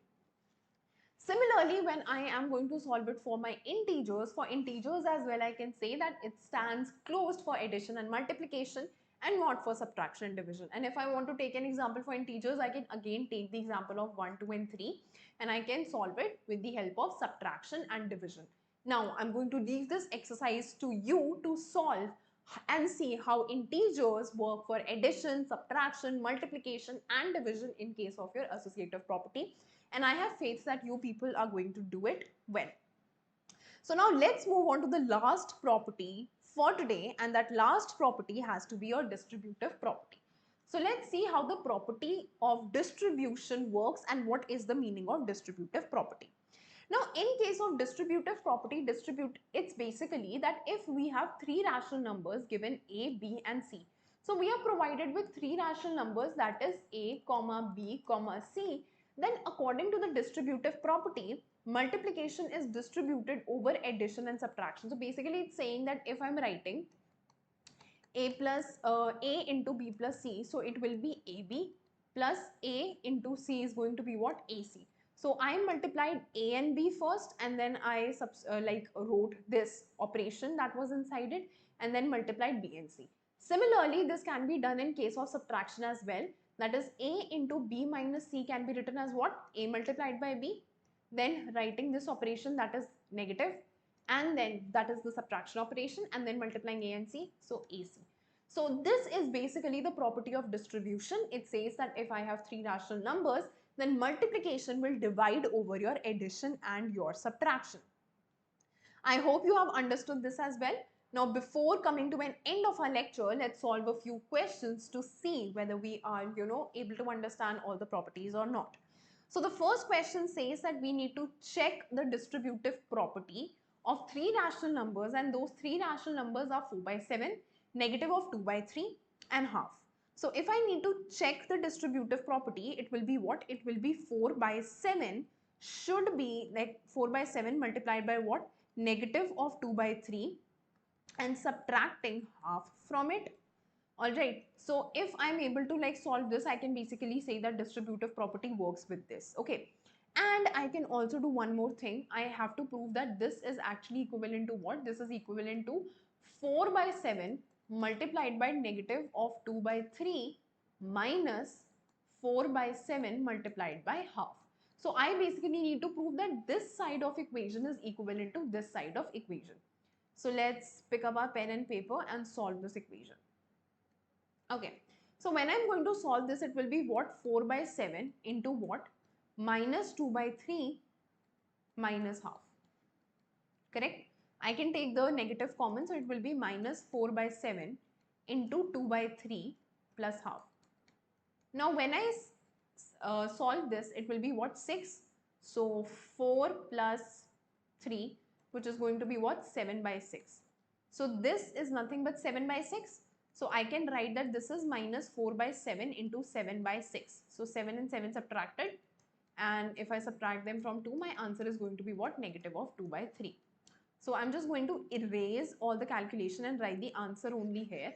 Similarly, when I am going to solve it for my integers, for integers as well, I can say that it stands closed for addition and multiplication and not for subtraction and division. And if I want to take an example for integers, I can again take the example of 1, 2 and 3, and I can solve it with the help of subtraction and division. Now, I'm going to leave this exercise to you to solve and see how integers work for addition, subtraction, multiplication and division in case of your associative property. And I have faith that you people are going to do it well. So now let's move on to the last property for today, and that last property has to be your distributive property. So let's see how the property of distribution works and what is the meaning of distributive property. Now, in case of distributive property, it's basically that if we have three rational numbers given A, B and C. So we are provided with three rational numbers, that is A, B, C. Then according to the distributive property, multiplication is distributed over addition and subtraction. So basically it's saying that if I'm writing A into B plus C, so it will be AB plus A into C is going to be what? AC. So I multiplied A and B first, and then I wrote this operation that was inside it, and then multiplied B and C. Similarly, this can be done in case of subtraction as well. That is A into B minus C can be written as what? A multiplied by B. Then writing this operation, that is negative, and then that is the subtraction operation, and then multiplying A and C, so AC. So this is basically the property of distribution. It says that if I have three rational numbers, then multiplication will divide over your addition and your subtraction. I hope you have understood this as well. Now, before coming to an end of our lecture, let's solve a few questions to see whether we are, able to understand all the properties or not. So the first question says that we need to check the distributive property of three rational numbers, and those three rational numbers are 4 by 7, negative of 2 by 3 and half. So if I need to check the distributive property, it will be what? It will be 4 by 7 should be like 4 by 7 multiplied by what? Negative of 2 by 3 and subtracting half from it. Alright, so if I'm able to solve this, I can basically say that distributive property works with this. Okay, and I can also do one more thing. I have to prove that this is actually equivalent to what? This is equivalent to 4 by 7 multiplied by negative of 2 by 3 minus 4 by 7 multiplied by half. So I basically need to prove that this side of equation is equivalent to this side of equation. So let's pick up our pen and paper and solve this equation. Okay, so when I'm going to solve this, it will be what? 4 by 7 into what? Minus 2 by 3 minus half. Correct? I can take the negative common, so it will be minus 4 by 7 into 2 by 3 plus half. Now when I solve this, it will be what? 6. So 4 plus 3, which is going to be what? 7 by 6. So this is nothing but 7 by 6. So I can write that this is minus 4 by 7 into 7 by 6. So 7 and 7 subtracted, and if I subtract them from 2, my answer is going to be what? Negative of 2 by 3. So I'm just going to erase all the calculation and write the answer only here.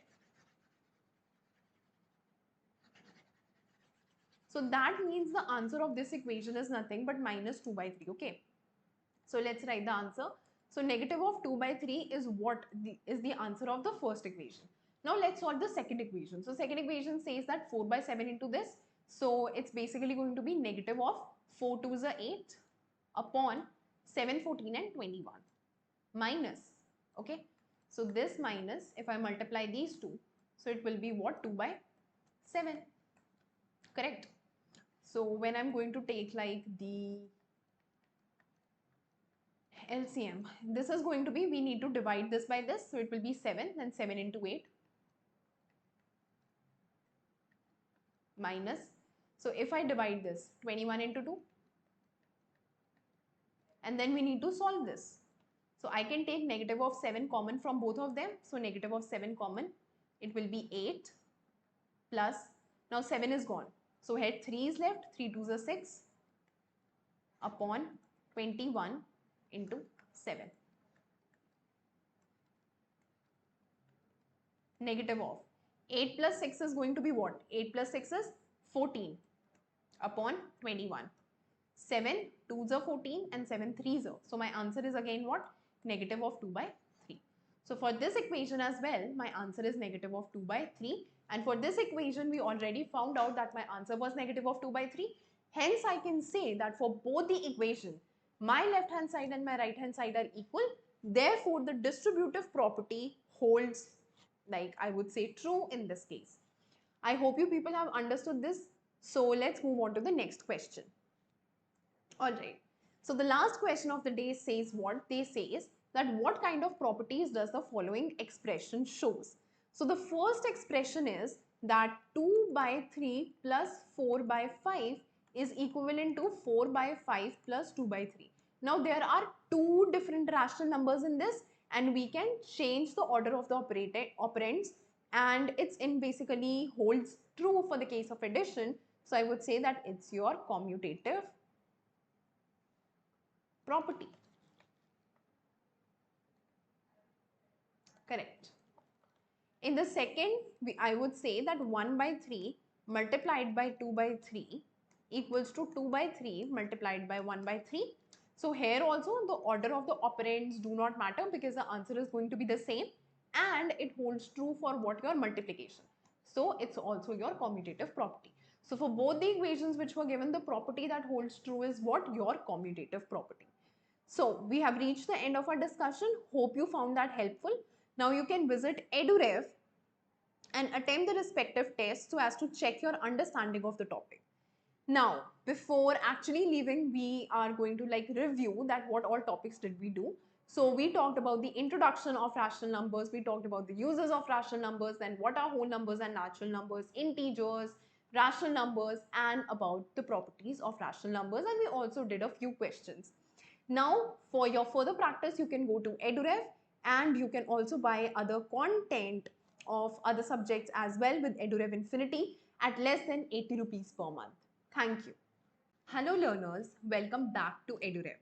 So that means the answer of this equation is nothing but minus 2 by 3, okay? So let's write the answer. So negative of 2 by 3 is what is the answer of the first equation. Now let's solve the second equation. So second equation says that 4 by 7 into this. So it's basically going to be negative of 4 to the 8 upon 7, 14 and 21 minus, okay? So this minus, if I multiply these two, so it will be what? 2 by 7, correct? So when I'm going to take like the LCM, this is going to be, we need to divide this by this, so it will be 7, then 7 into 8 minus, so if I divide this, 21 into 2, and then we need to solve this. So I can take negative of 7 common from both of them, so negative of 7 common, it will be 8 plus, now 7 is gone, so here 3 is left, 3 2s are 6 upon 21 into 7. Negative of 8 plus 6 is going to be what? 8 plus 6 is 14 upon 21. 7 2s are 14 and 7 3s are. So my answer is again what? Negative of 2 by 3. So for this equation as well, my answer is negative of 2 by 3. And for this equation, we already found out that my answer was negative of 2 by 3. Hence, I can say that for both the equation, my left hand side and my right hand side are equal. Therefore, the distributive property holds, like I would say, true in this case. I hope you people have understood this. So let's move on to the next question. Alright, so the last question of the day says what? They says that what kind of properties does the following expression shows? So the first expression is that 2 by 3 plus 4 by 5 is equivalent to 4 by 5 plus 2 by 3. Now there are two different rational numbers in this, and we can change the order of the operands, and it's in basically holds true for the case of addition. So I would say that it's your commutative property. Correct. In the second, I would say that 1 by 3 multiplied by 2 by 3 equals to 2 by 3 multiplied by 1 by 3. So here also the order of the operands do not matter because the answer is going to be the same, and it holds true for what? Your multiplication. So it's also your commutative property. So for both the equations which were given, the property that holds true is what? Your commutative property. So we have reached the end of our discussion. Hope you found that helpful. Now you can visit EduRev and attempt the respective tests so as to check your understanding of the topic. Now, before actually leaving, we are going to like review that what all topics did we do. So we talked about the introduction of rational numbers, we talked about the uses of rational numbers, then what are whole numbers and natural numbers, integers, rational numbers, and about the properties of rational numbers, and we also did a few questions. Now, for your further practice, you can go to EduRev, and you can also buy other content of other subjects as well with EduRev Infinity at less than 80 rupees per month. Thank you. Hello learners, welcome back to EduRev.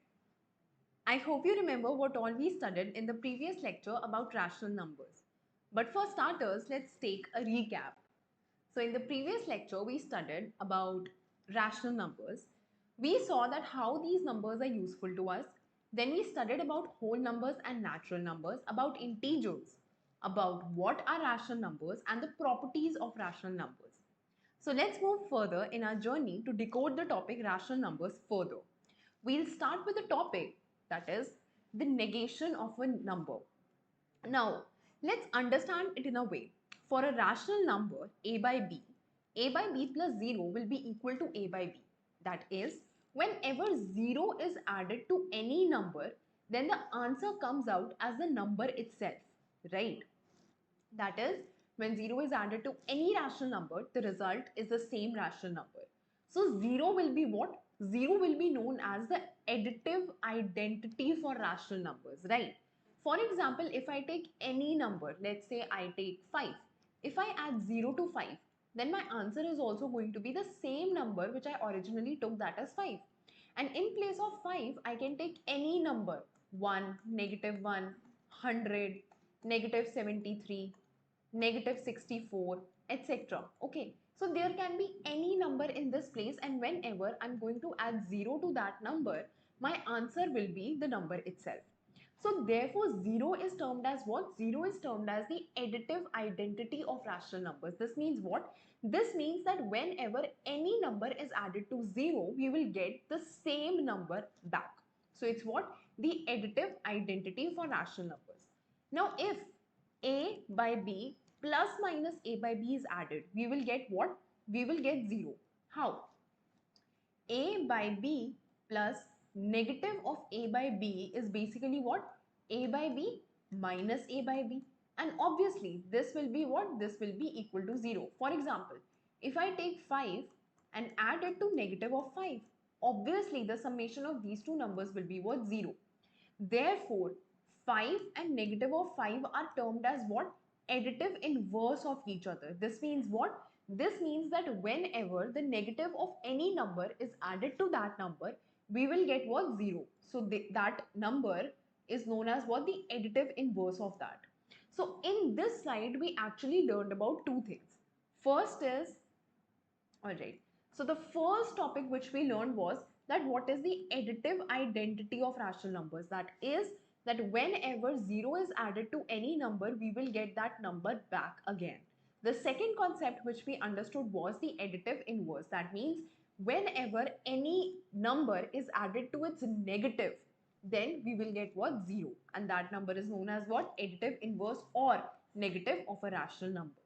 I hope you remember what all we studied in the previous lecture about rational numbers. But for starters, let's take a recap. So in the previous lecture, we studied about rational numbers. We saw that how these numbers are useful to us. Then we studied about whole numbers and natural numbers, about integers, about what are rational numbers and the properties of rational numbers. So let's move further in our journey to decode the topic rational numbers further. We'll start with the topic that is the negation of a number. Now, let's understand it in a way. For a rational number a by b plus 0 will be equal to a by b. That is, whenever 0 is added to any number, then the answer comes out as the number itself, right? That is, when 0 is added to any rational number, the result is the same rational number. So 0 will be what? 0 will be known as the additive identity for rational numbers, right? For example, if I take any number, let's say I take 5. If I add 0 to 5, then my answer is also going to be the same number which I originally took, that as 5. And in place of 5, I can take any number. 1, -1, 100, -73, -64, etc. Okay, so there can be any number in this place, and whenever I'm going to add 0 to that number, my answer will be the number itself. So therefore 0 is termed as what? 0 is termed as the additive identity of rational numbers. This means what? This means that whenever any number is added to 0, we will get the same number back. So it's what? The additive identity for rational numbers. Now if a by b plus minus a by b is added, we will get what? We will get 0. How? A by b plus negative of a by b is basically what? A by b minus a by b. And obviously this will be what? This will be equal to 0. For example, if I take 5 and add it to negative of 5, obviously the summation of these two numbers will be what? 0. Therefore, 5 and negative of 5 are termed as what? Additive inverse of each other. This means what? This means that whenever the negative of any number is added to that number, we will get what? 0. So that number is known as what? The additive inverse of that. So in this slide, we actually learned about two things. First is, alright, so the first topic which we learned was that what is the additive identity of rational numbers. That is that whenever 0 is added to any number, we will get that number back again. The second concept which we understood was the additive inverse. That means whenever any number is added to its negative, then we will get what? 0. And that number is known as what? Additive inverse or negative of a rational number.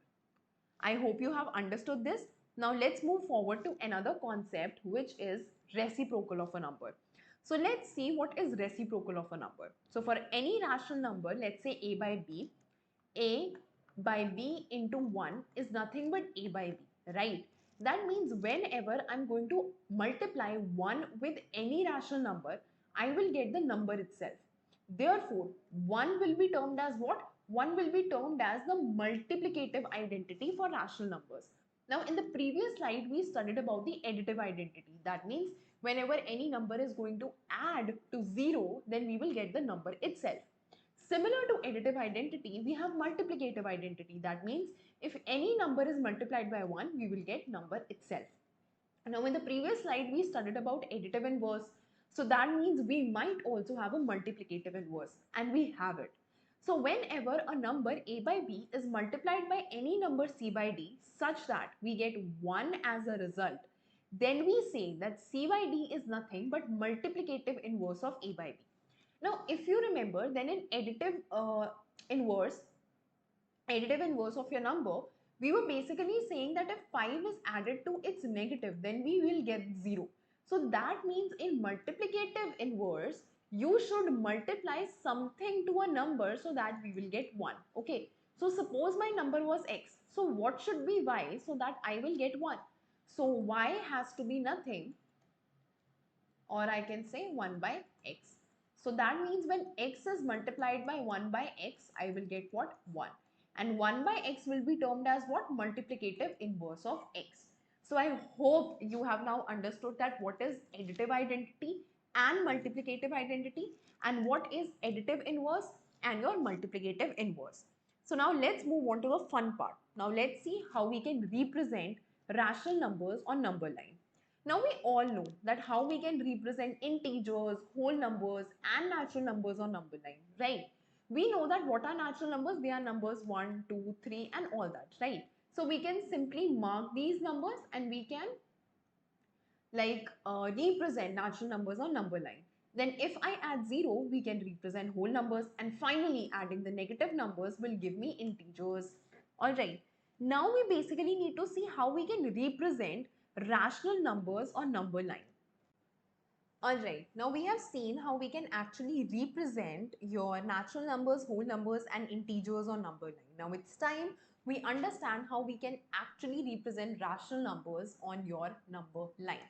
I hope you have understood this. Now let's move forward to another concept, which is reciprocal of a number. So let's see what is reciprocal of a number. So for any rational number, let's say a by b, a by b into 1 is nothing but a by b, right? That means whenever I'm going to multiply 1 with any rational number, I will get the number itself. Therefore, 1 will be termed as what? 1 will be termed as the multiplicative identity for rational numbers. Now, in the previous slide, we studied about the additive identity. That means whenever any number is going to add to 0, then we will get the number itself. Similar to additive identity, we have multiplicative identity. That means if any number is multiplied by 1, we will get number itself. Now in the previous slide, we studied about additive inverse. So that means we might also have a multiplicative inverse, and we have it. So whenever a number a by b is multiplied by any number c by d such that we get 1 as a result, then we say that c by d is nothing but multiplicative inverse of a by b. Now, if you remember, then in inverse, additive inverse of your number, we were basically saying that if 5 is added to its negative, then we will get 0. So that means in multiplicative inverse, you should multiply something to a number so that we will get 1. Okay. So suppose my number was x. So what should be y so that I will get 1? So y has to be nothing, or I can say 1 by x. So that means when x is multiplied by 1 by x, I will get what? 1. And 1 by x will be termed as what? Multiplicative inverse of x. So I hope you have now understood that what is additive identity and multiplicative identity, and what is additive inverse and your multiplicative inverse. So now let's move on to the fun part. Now let's see how we can represent rational numbers on number line. Now we all know that how we can represent integers, whole numbers and natural numbers on number line, right? We know that what are natural numbers? They are numbers 1, 2, 3 and all that, right? So we can simply mark these numbers and we can represent natural numbers on number line. Then if I add 0, we can represent whole numbers, and finally adding the negative numbers will give me integers. Alright, now we basically need to see how we can represent rational numbers on number line. Alright, now we have seen how we can actually represent your natural numbers, whole numbers and integers on number line. Now it's time we understand how we can actually represent rational numbers on your number line.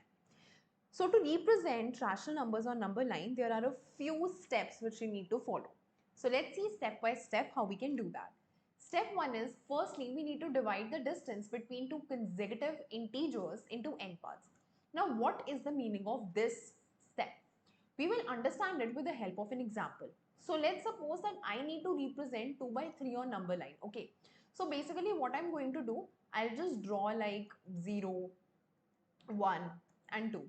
So to represent rational numbers on number line, there are a few steps which we need to follow. So let's see step by step how we can do that. Step 1 is, firstly, we need to divide the distance between two consecutive integers into n parts. Now what is the meaning of this step? We will understand it with the help of an example. So let's suppose that I need to represent 2 by 3 on number line. Okay. So basically what I'm going to do, I'll just draw like 0, 1 and 2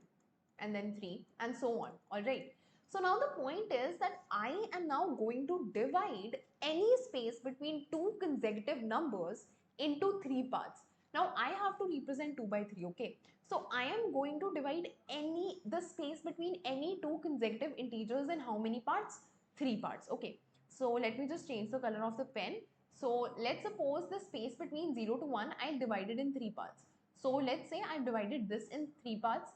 and then 3 and so on. Alright. So now the point is that I am now going to divide any space between two consecutive numbers into three parts. Now I have to represent 2 by 3. Okay. So I am going to divide the space between any two consecutive integers in how many parts? Three parts. Okay. So let me just change the color of the pen. So let's suppose the space between 0 to 1 I divided in three parts. So let's say I divided this in three parts.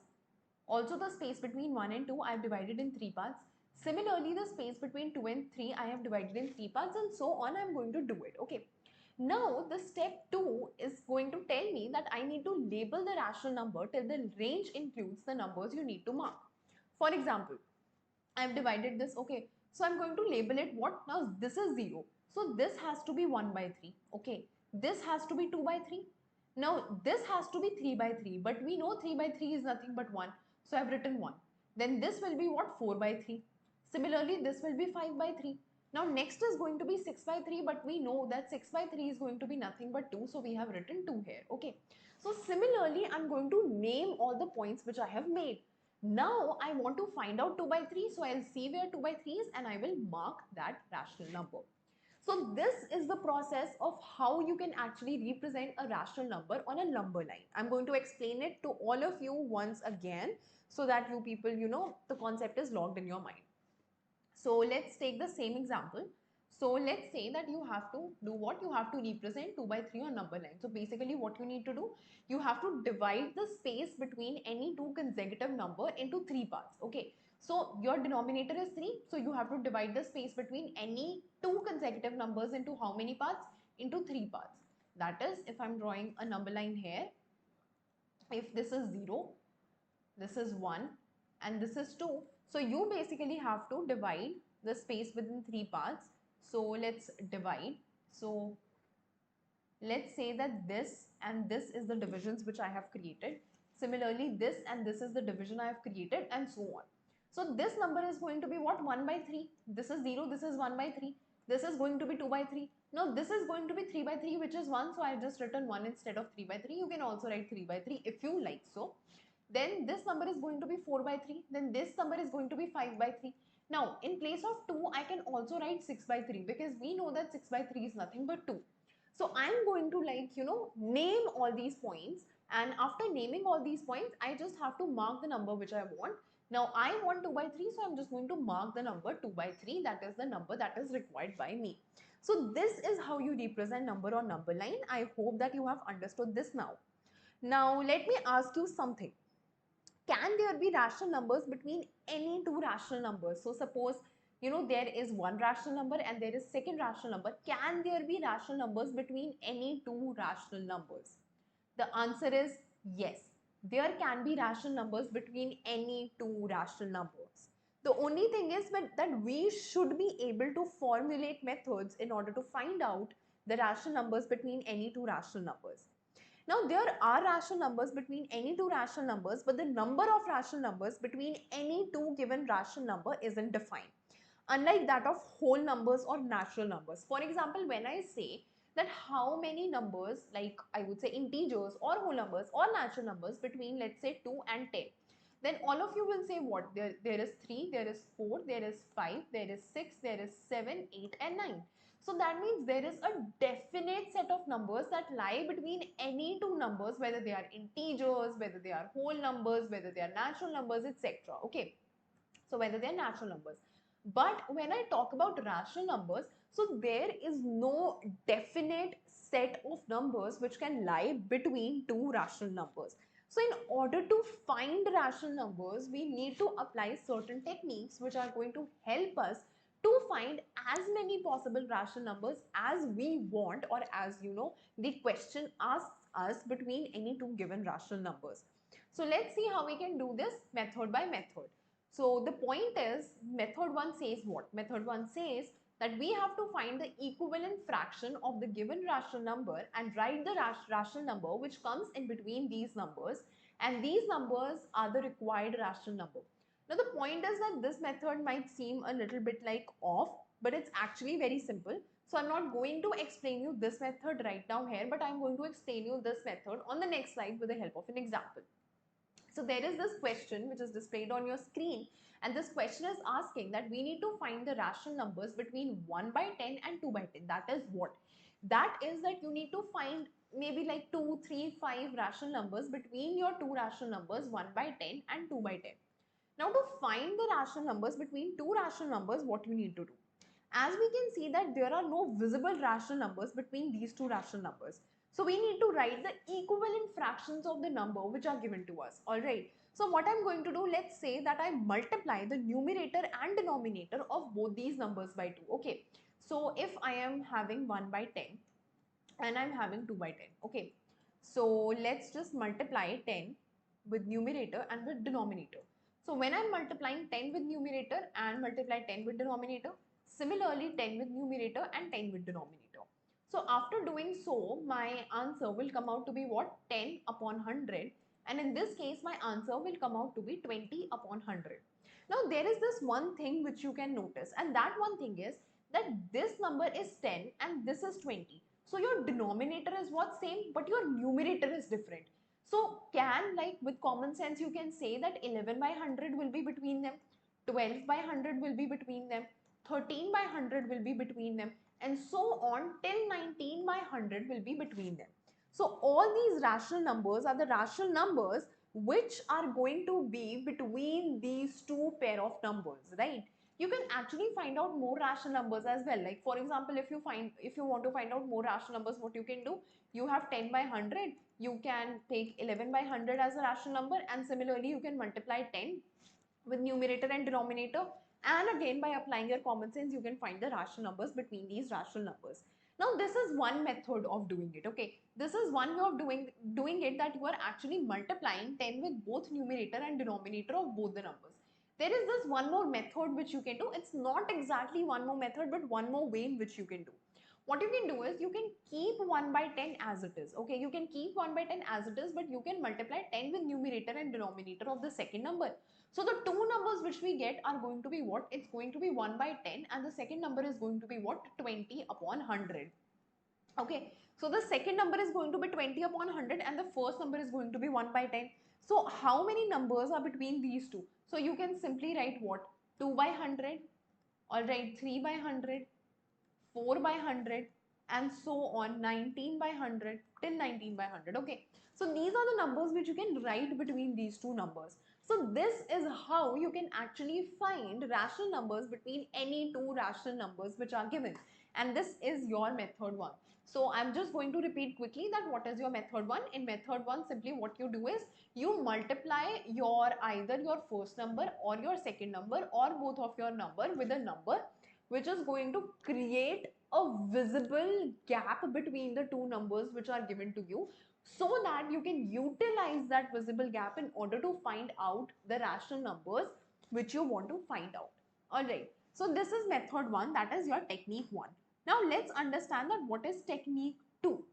Also the space between 1 and 2 I have divided in three parts. Similarly, the space between 2 and 3 I have divided in three parts, and so on I am going to do it. Okay. Now the step 2 is going to tell me that I need to label the rational number till the range includes the numbers you need to mark. For example, I have divided this. Okay. So I'm going to label it what? Now this is 0. So this has to be 1 by 3. Okay. This has to be 2 by 3. Now this has to be 3 by 3. But we know 3 by 3 is nothing but 1. So I've written 1. Then this will be what? 4 by 3. Similarly, this will be 5 by 3. Now next is going to be 6 by 3. But we know that 6 by 3 is going to be nothing but 2. So we have written 2 here. Okay. So similarly, I'm going to name all the points which I have made. Now I want to find out 2 by 3, so I'll see where 2 by 3 is and I will mark that rational number. So this is the process of how you can actually represent a rational number on a number line. I'm going to explain it to all of you once again so that you people, the concept is logged in your mind. So let's take the same example. So let's say that you have to do what? You have to represent 2 by 3 on number line. So basically what you need to do, you have to divide the space between any two consecutive number into three parts. Okay. So your denominator is 3. So you have to divide the space between any two consecutive numbers into how many parts? Into three parts. That is, if I'm drawing a number line here, if this is 0, this is 1 and this is 2. So you basically have to divide the space within three parts. So let's divide. So let's say that this and this is the divisions which I have created. Similarly, this and this is the division I have created, and so on. So this number is going to be what? 1 by 3. This is 0, this is 1 by 3. This is going to be 2 by 3. Now this is going to be 3 by 3, which is 1. So I have just written 1 instead of 3 by 3. You can also write 3 by 3 if you like so. Then this number is going to be 4 by 3. Then this number is going to be 5 by 3. Now in place of 2, I can also write 6 by 3 because we know that 6 by 3 is nothing but 2. So I'm going to name all these points, and after naming all these points, I just have to mark the number which I want. Now I want 2 by 3, so I'm just going to mark the number 2 by 3. That is the number that is required by me. So this is how you represent number on number line. I hope that you have understood this now. Now let me ask you something. Can there be rational numbers between any two rational numbers? So suppose there is one rational number and there is second rational number. Can there be rational numbers between any two rational numbers? The answer is yes. There can be rational numbers between any two rational numbers. The only thing is that we should be able to formulate methods in order to find out the rational numbers between any two rational numbers. Now, there are rational numbers between any two rational numbers, but the number of rational numbers between any two given rational number isn't defined, unlike that of whole numbers or natural numbers. For example, when I say that how many numbers, like I would say integers or whole numbers or natural numbers between, let's say, 2 and 10, then all of you will say what? There is 3, there is 4, there is 5, there is 6, there is 7, 8 and 9. So that means there is a definite set of numbers that lie between any two numbers, whether they are integers, whether they are whole numbers, whether they are natural numbers, etc. Okay. So whether they are natural numbers. But when I talk about rational numbers, so there is no definite set of numbers which can lie between two rational numbers. So in order to find rational numbers, we need to apply certain techniques which are going to help us to find as many possible rational numbers as we want, or as the question asks us, between any two given rational numbers. So let's see how we can do this method by method. So the point is, method 1 says what? Method 1 says that we have to find the equivalent fraction of the given rational number and write the rational number which comes in between these numbers, and these numbers are the required rational number. Now the point is that this method might seem a little bit like off, but it's actually very simple. So I'm not going to explain you this method right now here, but I'm going to explain you this method on the next slide with the help of an example. So there is this question which is displayed on your screen, and this question is asking that we need to find the rational numbers between 1 by 10 and 2 by 10. That is what? That is that you need to find maybe like 2, 3, 5 rational numbers between your two rational numbers 1 by 10 and 2 by 10. Now to find the rational numbers between two rational numbers, what you need to do? As we can see that there are no visible rational numbers between these two rational numbers. So we need to write the equivalent fractions of the number which are given to us. Alright. So what I'm going to do, let's say that I multiply the numerator and denominator of both these numbers by 2. Okay. So if I am having 1 by 10 and I'm having 2 by 10. Okay. So let's just multiply 10 with numerator and with denominator. So when I'm multiplying 10 with numerator and multiply 10 with denominator, similarly 10 with numerator and 10 with denominator. So after doing so, my answer will come out to be what? 10 upon 100, and in this case my answer will come out to be 20 upon 100. Now there is this one thing which you can notice, and that one thing is that this number is 10 and this is 20. So your denominator is what? Same, but your numerator is different. So can, like with common sense, you can say that 11 by 100 will be between them, 12 by 100 will be between them, 13 by 100 will be between them, and so on till 19 by 100 will be between them. So all these rational numbers are the rational numbers which are going to be between these two pair of numbers, right? You can actually find out more rational numbers as well. Like for example, if you want to find out more rational numbers, what you can do, you have 10 by 100, you can take 11 by 100 as a rational number, and similarly you can multiply 10 with numerator and denominator, and again by applying your common sense you can find the rational numbers between these rational numbers. Now this is one method of doing it. Okay, this is one way of doing it, that you are actually multiplying 10 with both numerator and denominator of both the numbers. There is this one more method which you can do. It's not exactly one more method, but one more way in which you can do. What you can do is you can keep 1 by 10 as it is. Okay, you can keep 1 by 10 as it is, but you can multiply 10 with numerator and denominator of the second number. So the two numbers which we get are going to be what? It's going to be 1 by 10, and the second number is going to be what? 20 upon 100. Okay, so the second number is going to be 20 upon 100 and the first number is going to be 1 by 10. So how many numbers are between these two? So you can simply write what? 2 by 100, alright, 3 by 100, 4 by 100, and so on, 19 by 100 till 19 by 100. Okay, so these are the numbers which you can write between these two numbers. So this is how you can actually find rational numbers between any two rational numbers which are given, and this is your method 1. So I'm just going to repeat quickly that what is your method 1. In method 1, simply what you do is you multiply your either your first number or your second number or both of your number with a number which is going to create a visible gap between the two numbers which are given to you, so that you can utilize that visible gap in order to find out the rational numbers which you want to find out. Alright, so this is method 1, that is your technique 1. Now let's understand that what is technique 2.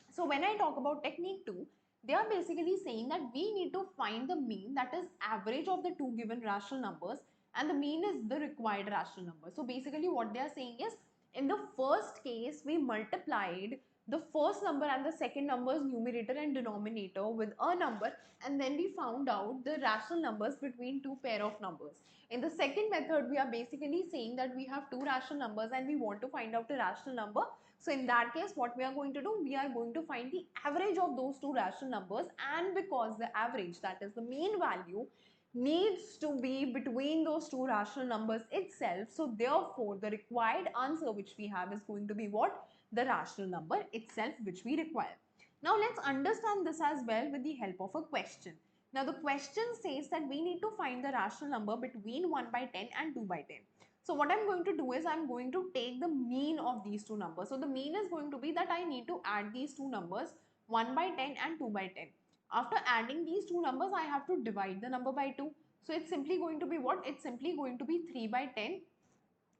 So when I talk about technique 2, they are basically saying that we need to find the mean, that is average of the two given rational numbers, and the mean is the required rational number. So basically what they are saying is, in the first case we multiplied the first number and the second number's numerator and denominator with a number, and then we found out the rational numbers between two pair of numbers. In the second method, we are basically saying that we have two rational numbers and we want to find out the rational number. So in that case, what we are going to do, we are going to find the average of those two rational numbers, and because the average, that is the mean value, needs to be between those two rational numbers itself, so therefore the required answer which we have is going to be what? The rational number itself which we require. Now let's understand this as well with the help of a question. Now the question says that we need to find the rational number between 1 by 10 and 2 by 10. So what I'm going to do is I'm going to take the mean of these two numbers. So the mean is going to be that I need to add these two numbers, 1 by 10 and 2 by 10. After adding these two numbers, I have to divide the number by 2. So it's simply going to be what? It's simply going to be 3 by 10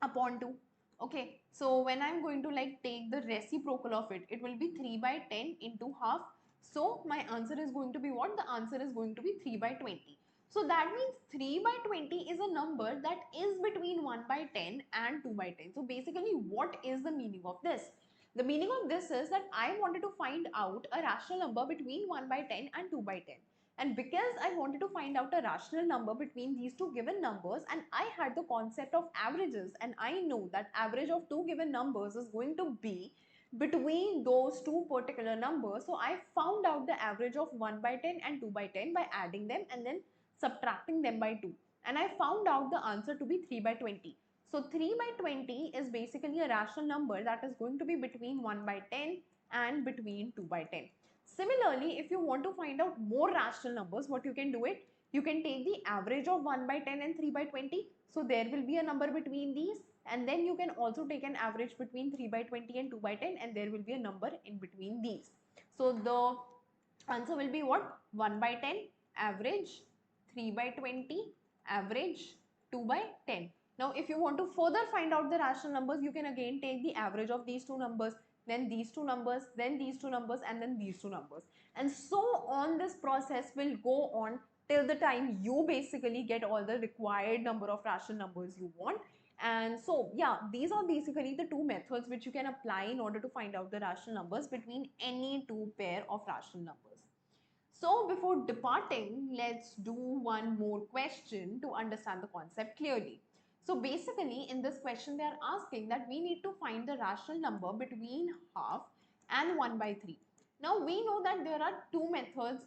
upon 2. Okay, so when I'm going to like take the reciprocal of it, it will be 3 by 10 into half. So my answer is going to be what? The answer is going to be 3 by 20. So that means 3 by 20 is a number that is between 1 by 10 and 2 by 10. So basically, what is the meaning of this? The meaning of this is that I wanted to find out a rational number between 1 by 10 and 2 by 10. And because I wanted to find out a rational number between these two given numbers, and I had the concept of averages, and I know that average of two given numbers is going to be between those two particular numbers. So I found out the average of 1 by 10 and 2 by 10 by adding them and then subtracting them by 2, and I found out the answer to be 3 by 20. So 3 by 20 is basically a rational number that is going to be between 1 by 10 and between 2 by 10. Similarly, if you want to find out more rational numbers, what you can do it, you can take the average of 1 by 10 and 3 by 20. So there will be a number between these, and then you can also take an average between 3 by 20 and 2 by 10, and there will be a number in between these. So the answer will be what? 1 by 10 average, 3 by 20 average, 2 by 10. Now if you want to further find out the rational numbers, you can again take the average of these two numbers, then these two numbers, then these two numbers, and then these two numbers, and so on. This process will go on till the time you basically get all the required number of rational numbers you want. And so yeah, these are basically the two methods which you can apply in order to find out the rational numbers between any two pair of rational numbers. So before departing, let's do one more question to understand the concept clearly. So basically in this question they are asking that we need to find the rational number between half and 1 by 3. Now we know that there are two methods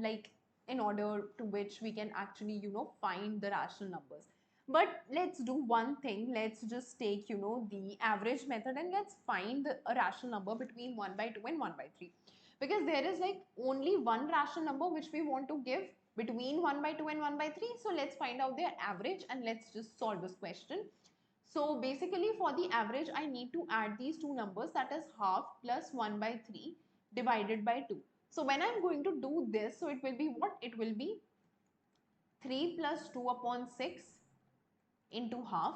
like in order to which we can actually find the rational numbers. But let's do one thing. Let's just take the average method and let's find a rational number between 1 by 2 and 1 by 3, because there is like only one rational number which we want to give between 1 by 2 and 1 by 3. So let's find out their average and let's just solve this question. So basically for the average I need to add these two numbers, that is half plus 1 by 3 divided by 2. So when I'm going to do this, so it will be what? It will be 3 plus 2 upon 6 into half.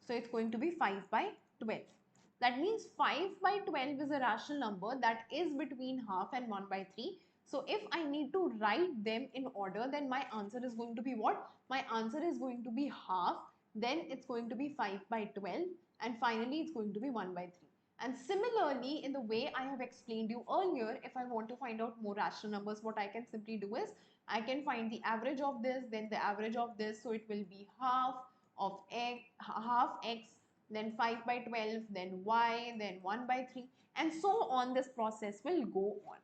So it's going to be 5 by 12. That means 5 by 12 is a rational number that is between half and 1 by 3. So if I need to write them in order, then my answer is going to be what? My answer is going to be half, then it's going to be 5 by 12, and finally it's going to be 1 by 3. And similarly, in the way I have explained you earlier, if I want to find out more rational numbers, what I can simply do is I can find the average of this, then the average of this. So it will be half of x, half x, then 5 by 12, then y, then 1 by 3, and so on. This process will go on.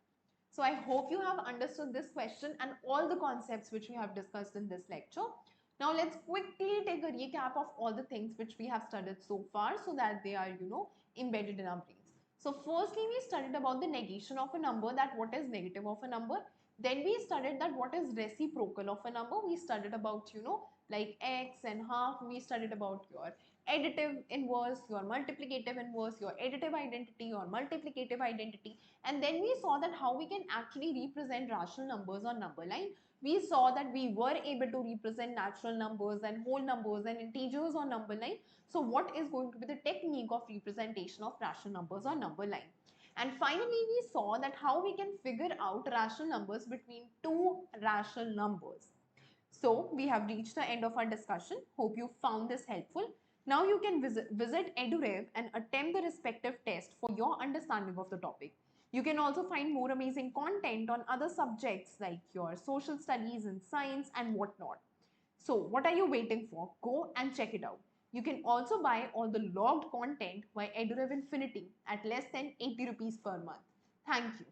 So I hope you have understood this question and all the concepts which we have discussed in this lecture. Now let's quickly take a recap of all the things which we have studied so far so that they are, embedded in our brains. So firstly, we studied about the negation of a number, that what is negative of a number. Then we studied that what is reciprocal of a number. We studied about, like x and half. We studied about your additive inverse, your multiplicative inverse, your additive identity, your multiplicative identity. And then we saw that how we can actually represent rational numbers on number line. We saw that we were able to represent natural numbers and whole numbers and integers on number line. So what is going to be the technique of representation of rational numbers on number line? And finally, we saw that how we can figure out rational numbers between two rational numbers. So we have reached the end of our discussion. Hope you found this helpful. Now you can visit EduRev and attempt the respective test for your understanding of the topic. You can also find more amazing content on other subjects like your social studies and science and whatnot. So what are you waiting for? Go and check it out. You can also buy all the logged content by EduRev Infinity at less than 80 rupees per month. Thank you.